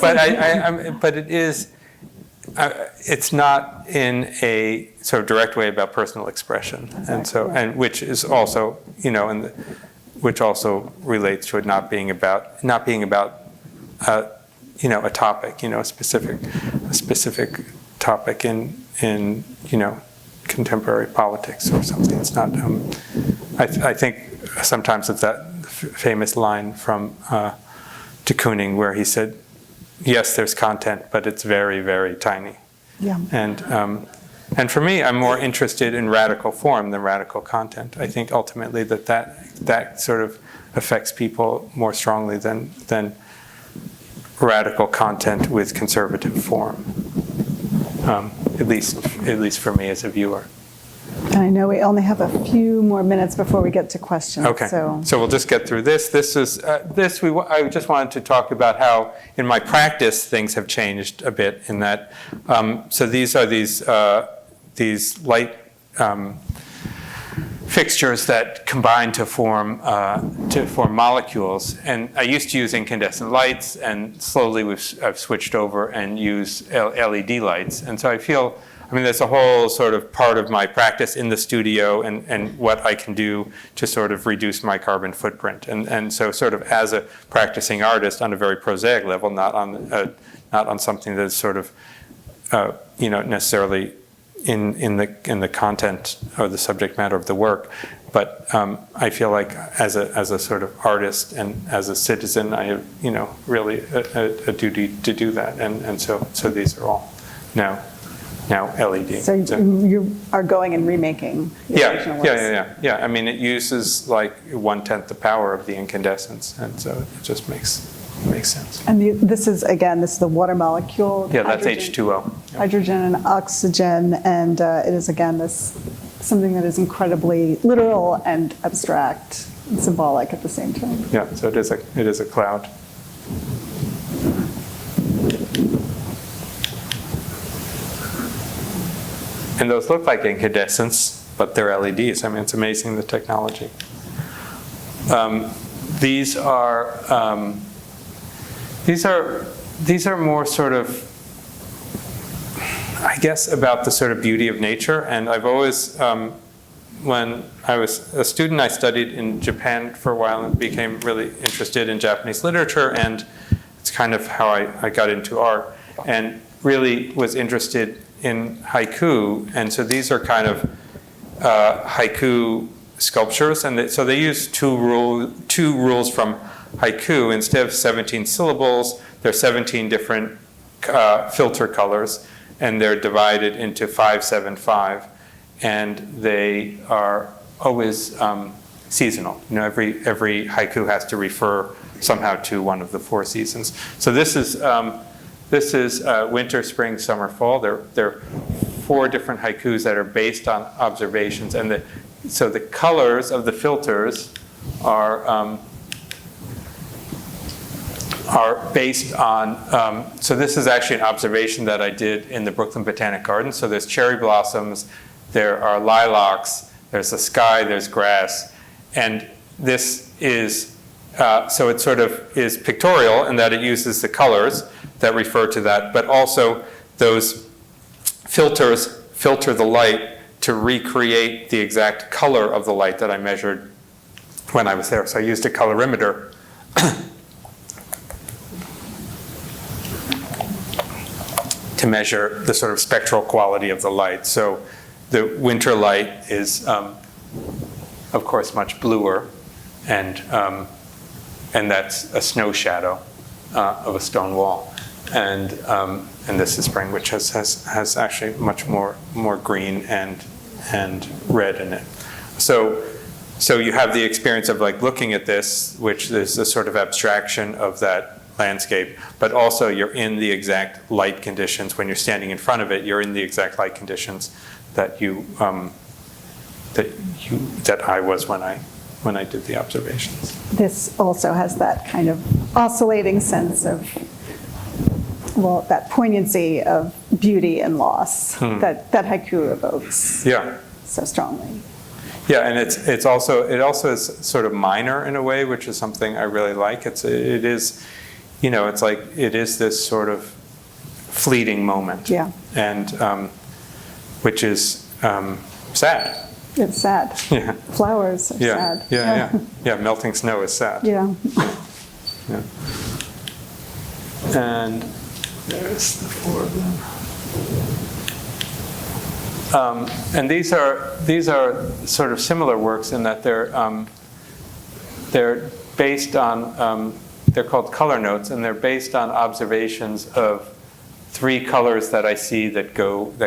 But it is. It's not in a sort of direct way about personal expression, Exactly. and which is also, which also relates to it not being about a topic, a specific topic in contemporary politics or something. It's not. I think sometimes it's that famous line from de Kooning where he said, yes, there's content, but it's very, very tiny. Yeah. And for me, I'm more interested in radical form than radical content. I think ultimately that sort of affects people more strongly than radical content with conservative form. At least for me as a viewer. And I know we only have a few more minutes before we get to questions. Okay, so we'll just get through this. I just wanted to talk about how, in my practice, things have changed a bit. In that, so these are these light fixtures that combine to form molecules. And I used to use incandescent lights, and slowly I've switched over and use LED lights. And so I feel. There's a whole sort of part of my practice in the studio and what I can do to sort of reduce my carbon footprint. And so sort of as a practicing artist on a very prosaic level, not on something that's sort of, necessarily in the content or the subject matter of the work. But I feel like as a sort of artist and as a citizen, I have, really a duty to do that. And so these are all now LED. So you are going and remaking the original works. Yeah. It uses like 1/10 the power of the incandescents, and so it just makes sense. And this is the water molecule. Yeah, that's H2O. Yeah. Hydrogen and oxygen, and it is something that is incredibly literal and abstract and symbolic at the same time. Yeah, so it is a cloud. And those look like incandescents, but they're LEDs. I mean, it's amazing, the technology. These are more sort of, I guess, about the sort of beauty of nature. And I've always, when I was a student, I studied in Japan for a while and became really interested in Japanese literature, and it's kind of how I got into art, and really was interested in haiku. And so these are kind of haiku sculptures, and so they use two rules from haiku. Instead of 17 syllables, there are 17 different filter colors, and they're divided into 5, 7, 5, and they are always seasonal. You know, every haiku has to refer somehow to one of the 4 seasons. So this is winter, spring, summer, fall. There are 4 different haikus that are based on observations, and so the colors of the filters are based on, so this is actually an observation that I did in the Brooklyn Botanic Garden. So there's cherry blossoms, there are lilacs, there's the sky, there's grass, and this is, so it sort of is pictorial in that it uses the colors that refer to that, but also those filters filter the light to recreate the exact color of the light that I measured when I was there. So I used a colorimeter to measure the sort of spectral quality of the light. So the winter light is, of course, much bluer, and that's a snow shadow of a stone wall. And this is spring, which has actually much more green and red in it. So you have the experience of like looking at this, which is a sort of abstraction of that landscape, but also you're in the exact light conditions. When you're standing in front of it, you're in the exact light conditions that that I was when I did the observations. This also has that kind of oscillating sense of, well, that poignancy of beauty and loss that haiku evokes so strongly. Yeah, and it also is sort of minor in a way, which is something I really like. It is, you know, it's like it is this sort of fleeting moment. Yeah. And which is sad. It's sad. Yeah. Flowers are sad. Yeah, melting snow is sad. Yeah. Yeah. And there's the 4 of them. And these are sort of similar works in that they're based on, they're called color notes, and they're based on observations of 3 colors that I see that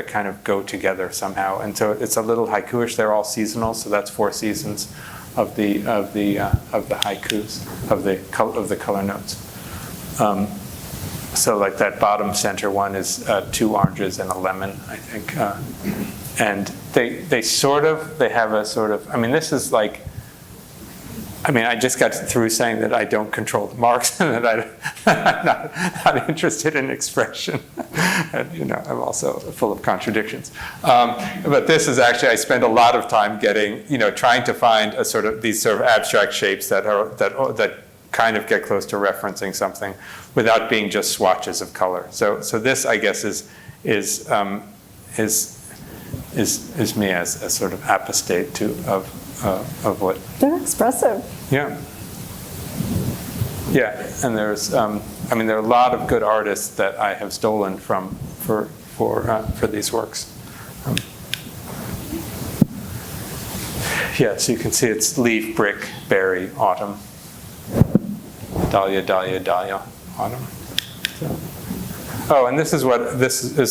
kind of go together somehow. And so it's a little haiku-ish. They're all seasonal, so that's 4 seasons of the haikus, of the color notes. So like that bottom center one is 2 oranges and a lemon, I think. And they have a sort of, I mean, this is like, I mean, I just got through saying that I don't control the marks and that I'm not interested in expression. And, you know, I'm also full of contradictions. But this is actually, I spend a lot of time trying to find these sort of abstract shapes that kind of get close to referencing something without being just swatches of color. So this, I guess, is me as a sort of apostate of what. They're expressive. Yeah. Yeah, and there's, I mean, there are a lot of good artists that I have stolen from for these works. Yeah, so you can see it's leaf, brick, berry, autumn. Dahlia, dahlia, dahlia, autumn. So. Oh, and this is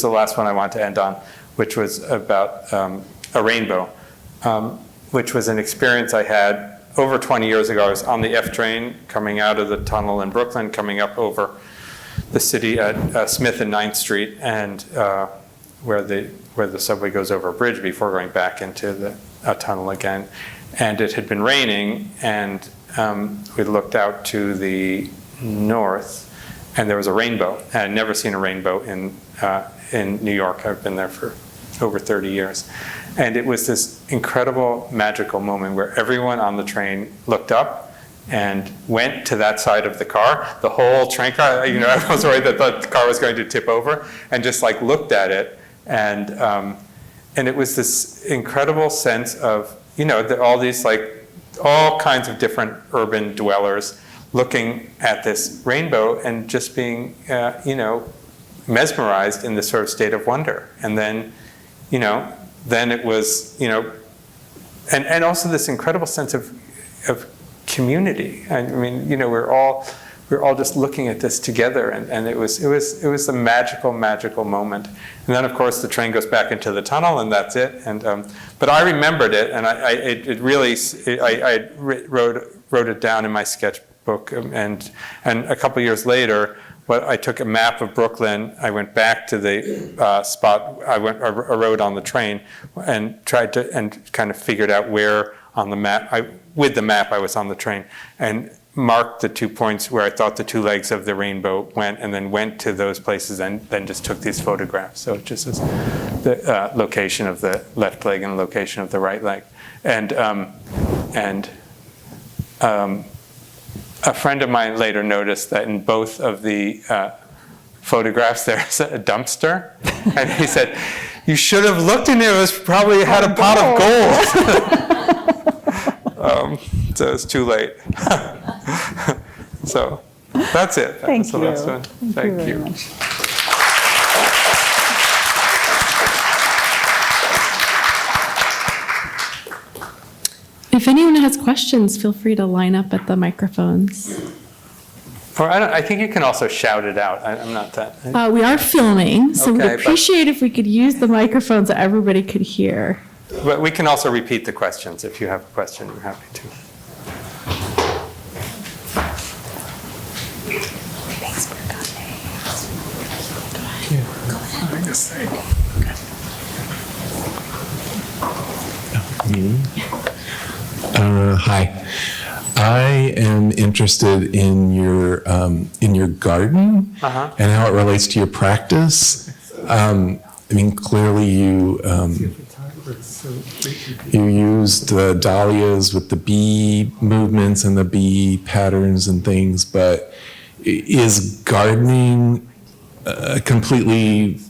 the last one I want to end on, which was about a rainbow, which was an experience I had over 20 years ago. I was on the F train coming out of the tunnel in Brooklyn, coming up over the city at Smith and 9th Street, and where the subway goes over a bridge before going back into a tunnel again. And it had been raining, and we looked out to the north, and there was a rainbow. And I'd never seen a rainbow in New York. I've been there for over 30 years. And it was this incredible, magical moment where everyone on the train looked up and went to that side of the car. The whole train car, everyone was worried that the car was going to tip over, and just like looked at it. And it was this incredible sense of, all these all kinds of different urban dwellers looking at this rainbow and just being, mesmerized in this sort of state of wonder. And then, then it was, and also this incredible sense of community. I mean, we're all just looking at this together, and it was a magical, magical moment. And then, of course, the train goes back into the tunnel, and that's it. And but I remembered it, and I wrote it down in my sketchbook. And a couple years later, I took a map of Brooklyn. I went back to the spot I rode on the train, and tried to kind of figured out where on the map. With the map, I was on the train, and marked the 2 points where I thought the 2 legs of the rainbow went, and then went to those places, and then just took these photographs. So it just is the location of the left leg and the location of the right leg. And a friend of mine later noticed that in both of the photographs there's a dumpster, and he said, "You should have looked in there. It was probably had a pot of gold." So it's too late. So that's it. Thank That's the you. last one. Thank you very much. If anyone has questions, feel free to line up at the microphones. Or I think you can also shout it out. I'm not that. We are filming, so Okay, we'd but- appreciate if we could use the microphones so everybody could hear. But we can also repeat the questions if you have a question. We're happy to. Hi. I am interested in your garden and how it relates to your practice. I mean, clearly you used the dahlias with the bee movements and the bee patterns and things, but is gardening completely,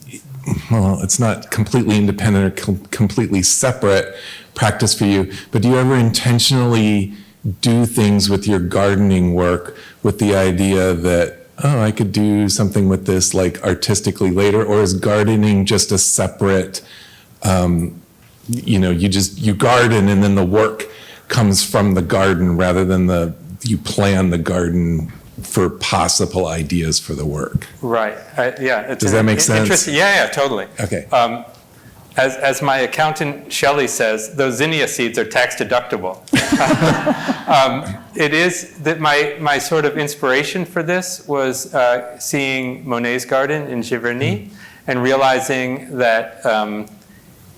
well, it's not completely independent or completely separate practice for you, but do you ever intentionally do things with your gardening work with the idea that, oh, I could do something with this like artistically later, or is gardening just a separate, you garden and then the work comes from the garden rather than you plan the garden for possible ideas for the work? Right. Yeah. Does that make sense? Interesting. Yeah, totally. Okay. As my accountant Shelley says, those zinnia seeds are tax deductible. It is that my sort of inspiration for this was seeing Monet's garden in Giverny and realizing that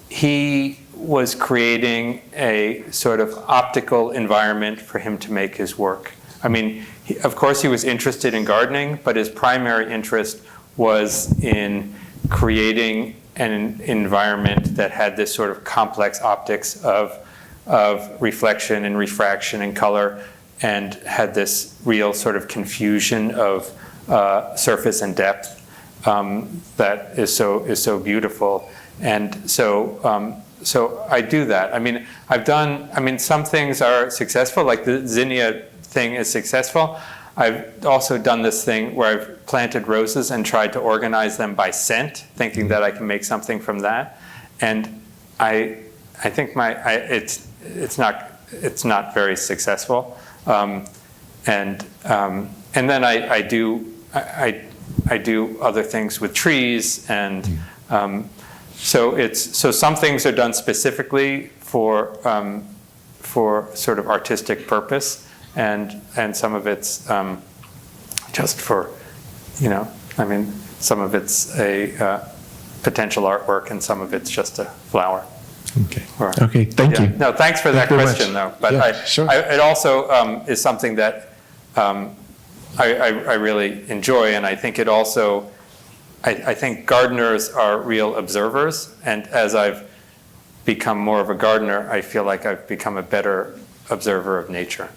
he was creating a sort of optical environment for him to make his work. I mean, of course he was interested in gardening, but his primary interest was in creating an environment that had this sort of complex optics of reflection and refraction and color, and had this real sort of confusion of surface and depth that is so beautiful. And so I do that. I mean, some things are successful, like the zinnia thing is successful. I've also done this thing where I've planted roses and tried to organize them by scent, thinking that I can make something from that. And I think it's not very successful. And then I do other things with trees, and so some things are done specifically for sort of artistic purpose. And some of it's just for, some of it's a potential artwork, and some of it's just a flower. Okay. Okay. Thank you. No, thanks for that question, though. But yeah, sure. it also is something that I really enjoy, and I think it also I think gardeners are real observers, and as I've become more of a gardener, I feel like I've become a better observer of nature.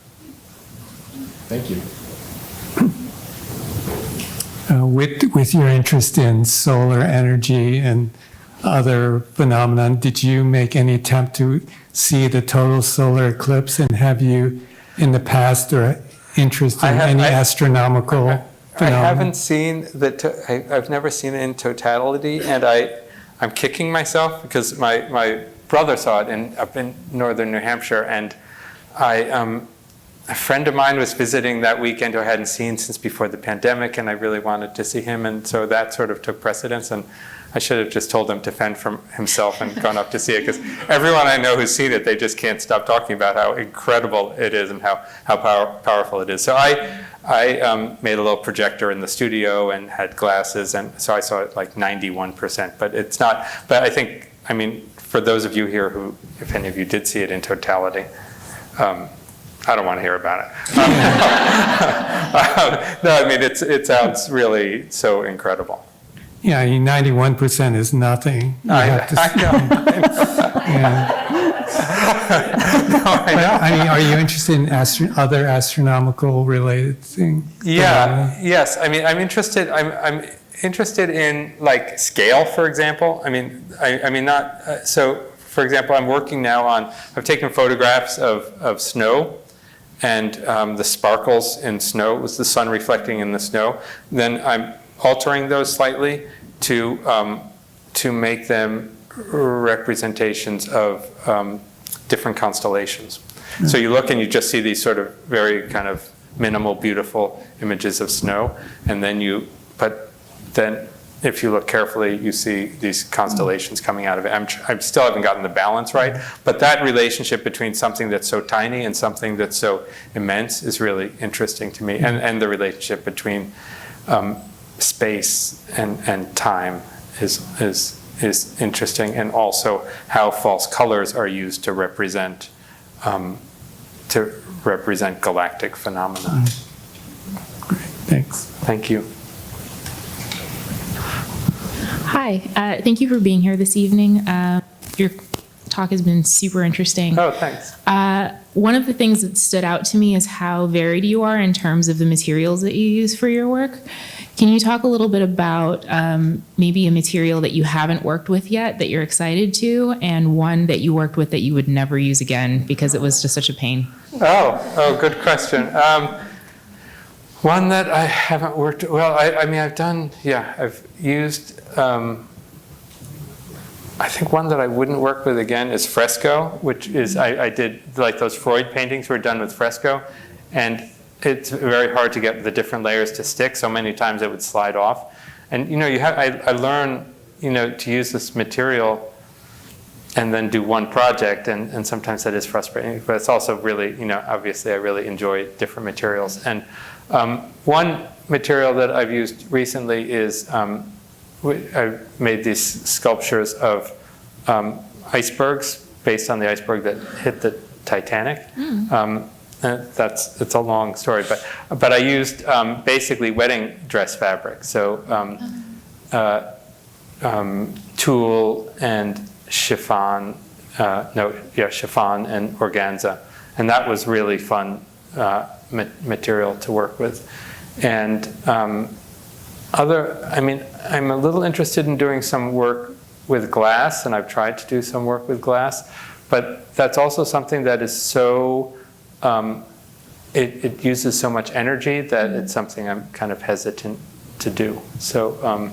Thank you. With your interest in solar energy and other phenomenon, did you make any attempt to see the total solar eclipse? And have you, in the past, or interest in any astronomical I phenomena? haven't seen I've never seen it in totality, and I'm kicking myself because my brother saw it up in northern New Hampshire, and a friend of mine was visiting that weekend who I hadn't seen since before the pandemic, and I really wanted to see him, and so that sort of took precedence, and I should have just told him to fend for himself and gone up to see it, because everyone I know who's seen it, they just can't stop talking about how incredible it is and how powerful it is. So I made a little projector in the studio and had glasses, and so I saw it like 91%, but it's not, but I think, I mean, for those of you here who, if any of you did see it in totality, I don't want to hear about it. No, I mean, it sounds really so incredible. Yeah, 91% is nothing. I know. I mean, are you interested in other astronomical related things? Yeah. Yes. I mean, I'm interested. I'm interested in like scale, for example. I mean, not so. For example, I'm working now on. I've taken photographs of snow, and the sparkles in snow. It was the sun reflecting in the snow. Then I'm altering those slightly to make them representations of different constellations. Mm-hmm. So you look and you just see these sort of very kind of minimal, beautiful images of snow, and then but then if you look carefully, you see these constellations coming out of it. I still haven't gotten the balance right, but that relationship between something that's so tiny and something that's so immense is really interesting to me, and the relationship between space and time is interesting, and also how false colors are used to represent galactic phenomena. Great, thanks. Thank you. Hi, thank you for being here this evening. Your talk has been super interesting. Oh, thanks. One of the things that stood out to me is how varied you are in terms of the materials that you use for your work. Can you talk a little bit about maybe a material that you haven't worked with yet that you're excited to, and one that you worked with that you would never use again because it was just such a pain? Oh, good question. One that I haven't worked, well, I mean, I've used, I think one that I wouldn't work with again is fresco, which is, I did, like those Freud paintings were done with fresco, and it's very hard to get the different layers to stick, so many times it would slide off. And, I learned, to use this material and then do one project, and sometimes that is frustrating, but it's also really, obviously I really enjoy different materials. And one material that I've used recently is, I've made these sculptures of icebergs based on the iceberg that hit the Titanic. It's a long story, but I used basically wedding dress fabric, so tulle and chiffon, chiffon and organza, and that was really fun material to work with. And I'm a little interested in doing some work with glass, and I've tried to do some work with glass, but that's also something that is so, it uses so much energy that it's something I'm kind of hesitant to do. So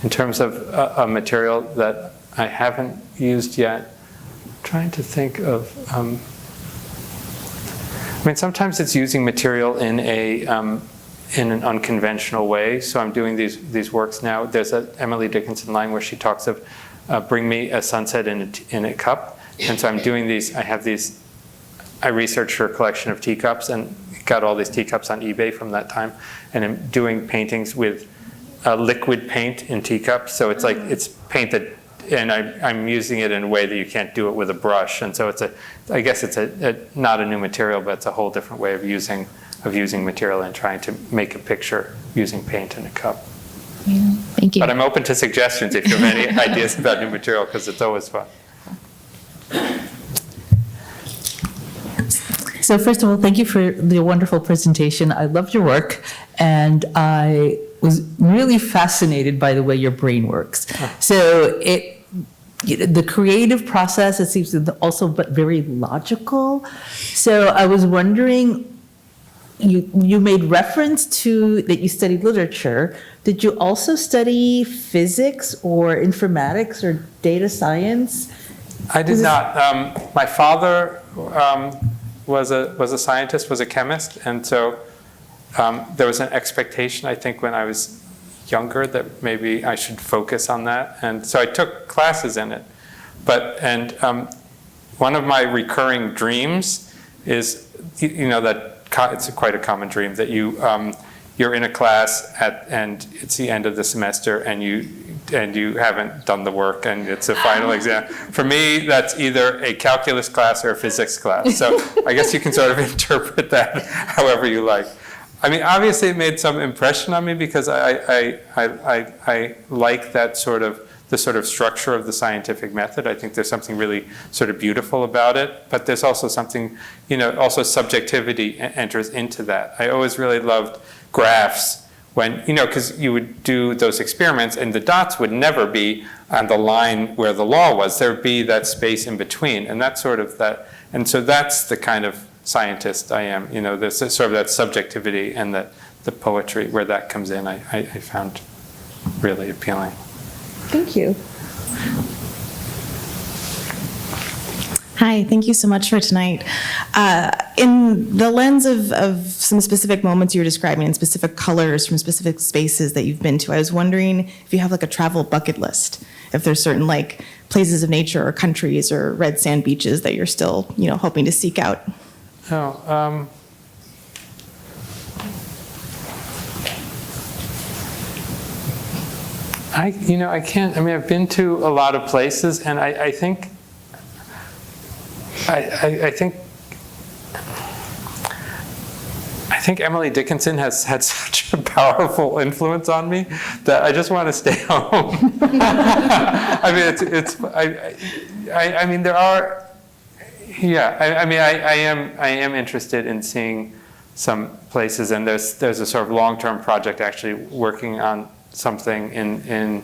in terms of a material that I haven't used yet, I'm trying to think of, sometimes it's using material in an unconventional way. So I'm doing these works now. There's an Emily Dickinson line where she talks of bring me a sunset in a cup. And so I'm doing these, I researched her collection of teacups and got all these teacups on eBay from that time. And I'm doing paintings with liquid paint in teacups. So it's like, it's painted, and I'm using it in a way that you can't do it with a brush. And so I guess it's not a new material, but it's a whole different way of using material and trying to make a picture using paint in a cup. Yeah, thank you. But I'm open to suggestions if you have any ideas about new material, because it's always fun. So first of all, thank you for the wonderful presentation. I loved your work, and I was really fascinated by the way your brain works. So the creative process, it seems also but very logical. So I was wondering, you made reference to that you studied literature. Did you also study physics or informatics or data science? I did not. My father was a scientist, was a chemist, and so there was an expectation, I think, when I was younger that maybe I should focus on that, and so I took classes in it. One of my recurring dreams is, that it's quite a common dream that you're in a class and it's the end of the semester and you haven't done the work and it's a final exam. For me, that's either a calculus class or a physics class. So I guess you can sort of interpret that however you like. I mean, obviously it made some impression on me because I like that the sort of structure of the scientific method. I think there's something really sort of beautiful about it, but there's also something, also subjectivity enters into that. I always really loved graphs when, because you would do those experiments and the dots would never be on the line where the law was. There'd be that space in between, and that's sort of that. And so that's the kind of scientist I am. There's sort of that subjectivity and the poetry where that comes in. I found really appealing. Thank you. Hi, thank you so much for tonight. In the lens of some specific moments you were describing and specific colors from specific spaces that you've been to, I was wondering if you have like a travel bucket list, if there's certain like places of nature or countries or red sand beaches that you're still, hoping to seek out. Oh, I can't, I've been to a lot of places, and I think Emily Dickinson has had such a powerful influence on me that I just want to stay home. I am interested in seeing some places, and there's a sort of long-term project actually working on something in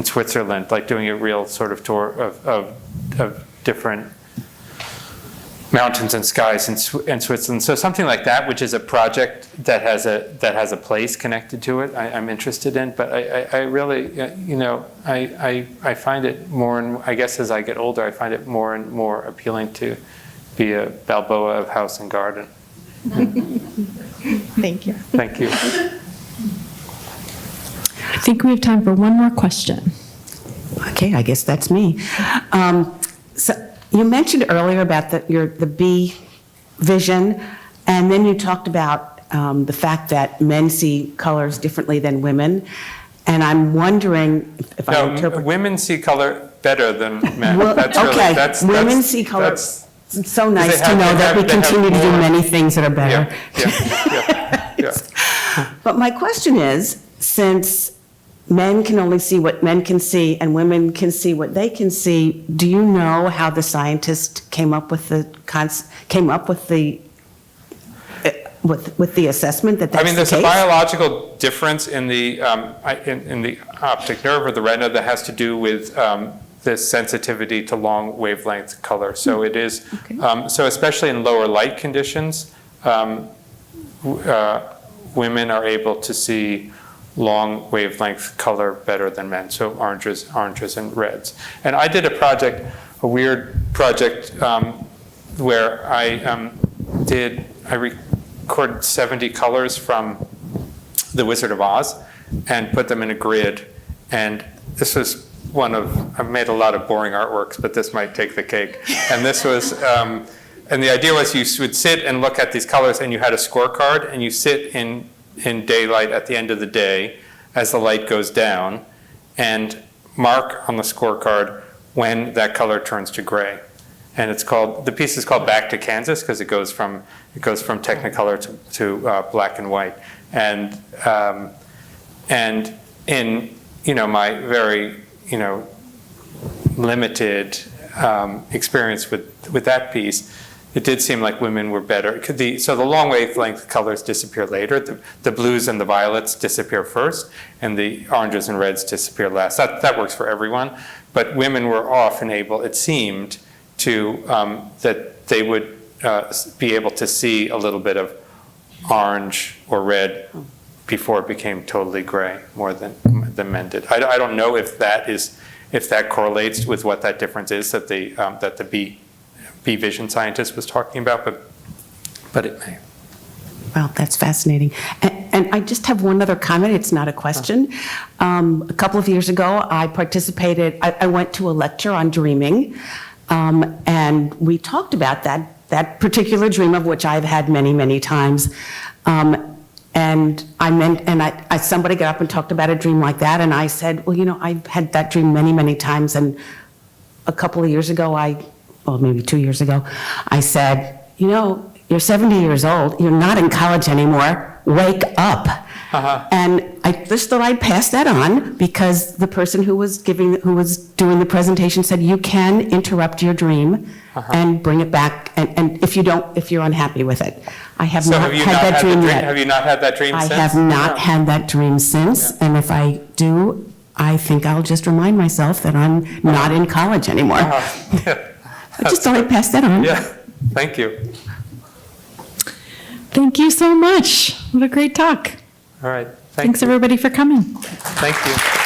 Switzerland, like doing a real sort of tour of different mountains and skies in Switzerland. So something like that, which is a project that has a place connected to it, I'm interested in. But I really, I find it more, and I guess as I get older, I find it more and more appealing to be a Balboa of house and garden. Thank you. Thank you. I think we have time for one more question. Okay, I guess that's me. So you mentioned earlier about the bee vision, and then you talked about the fact that men see colors differently than women. And I'm wondering if I interpret... women see color better than men. Well, that's okay, really, women see color. It's so nice to know that we continue to do many things that are better. Yeah. But my question is, since men can only see what men can see and women can see what they can see, do you know how the scientist came up with the assessment that that's the case? There's a biological difference in the optic nerve or the retina that has to do with this sensitivity to long wavelength color. So it is, so especially in lower light conditions, women are able to see long wavelength color better than men, so oranges and reds. And I did a weird project where I recorded 70 colors from The Wizard of Oz and put them in a grid. And this was I've made a lot of boring artworks, but this might take the cake. And this was, and the idea was you would sit and look at these colors and you had a scorecard and you sit in daylight at the end of the day as the light goes down and mark on the scorecard when that color turns to gray. And the piece is called Back to Kansas because it goes from Technicolor to black and white. And And in, my very, limited experience with that piece, it did seem like women were better. So the long wavelength colors disappear later. The blues and the violets disappear first, and the oranges and reds disappear last. That works for everyone. But women were often able, it seemed, to that they would be able to see a little bit of orange or red before it became totally gray, more than men did. I don't know if that correlates with what that difference is that the bee vision scientist was talking about, but it may. Well, that's fascinating. And I just have one other comment. It's not a question. A couple of years ago, I participated, I went to a lecture on dreaming, and we talked about that particular dream, of which I've had many, many times. And somebody got up and talked about a dream like that, and I said, well, I've had that dream many, many times. And a couple of years ago, maybe 2 years ago, I said, you're 70 years old, you're not in college anymore, wake up. And I just thought I'd pass that on, because the person who was doing the presentation said, you can interrupt your dream and bring it back, and if you're unhappy with it. I have not had that dream yet. Have you not had that dream since? I have not had that dream since, and if I do, I think I'll just remind myself that I'm not in college anymore. I just thought I'd pass that on. Yeah, thank you. Thank you so much. What a great talk. All right. Thanks everybody for coming. Thank you.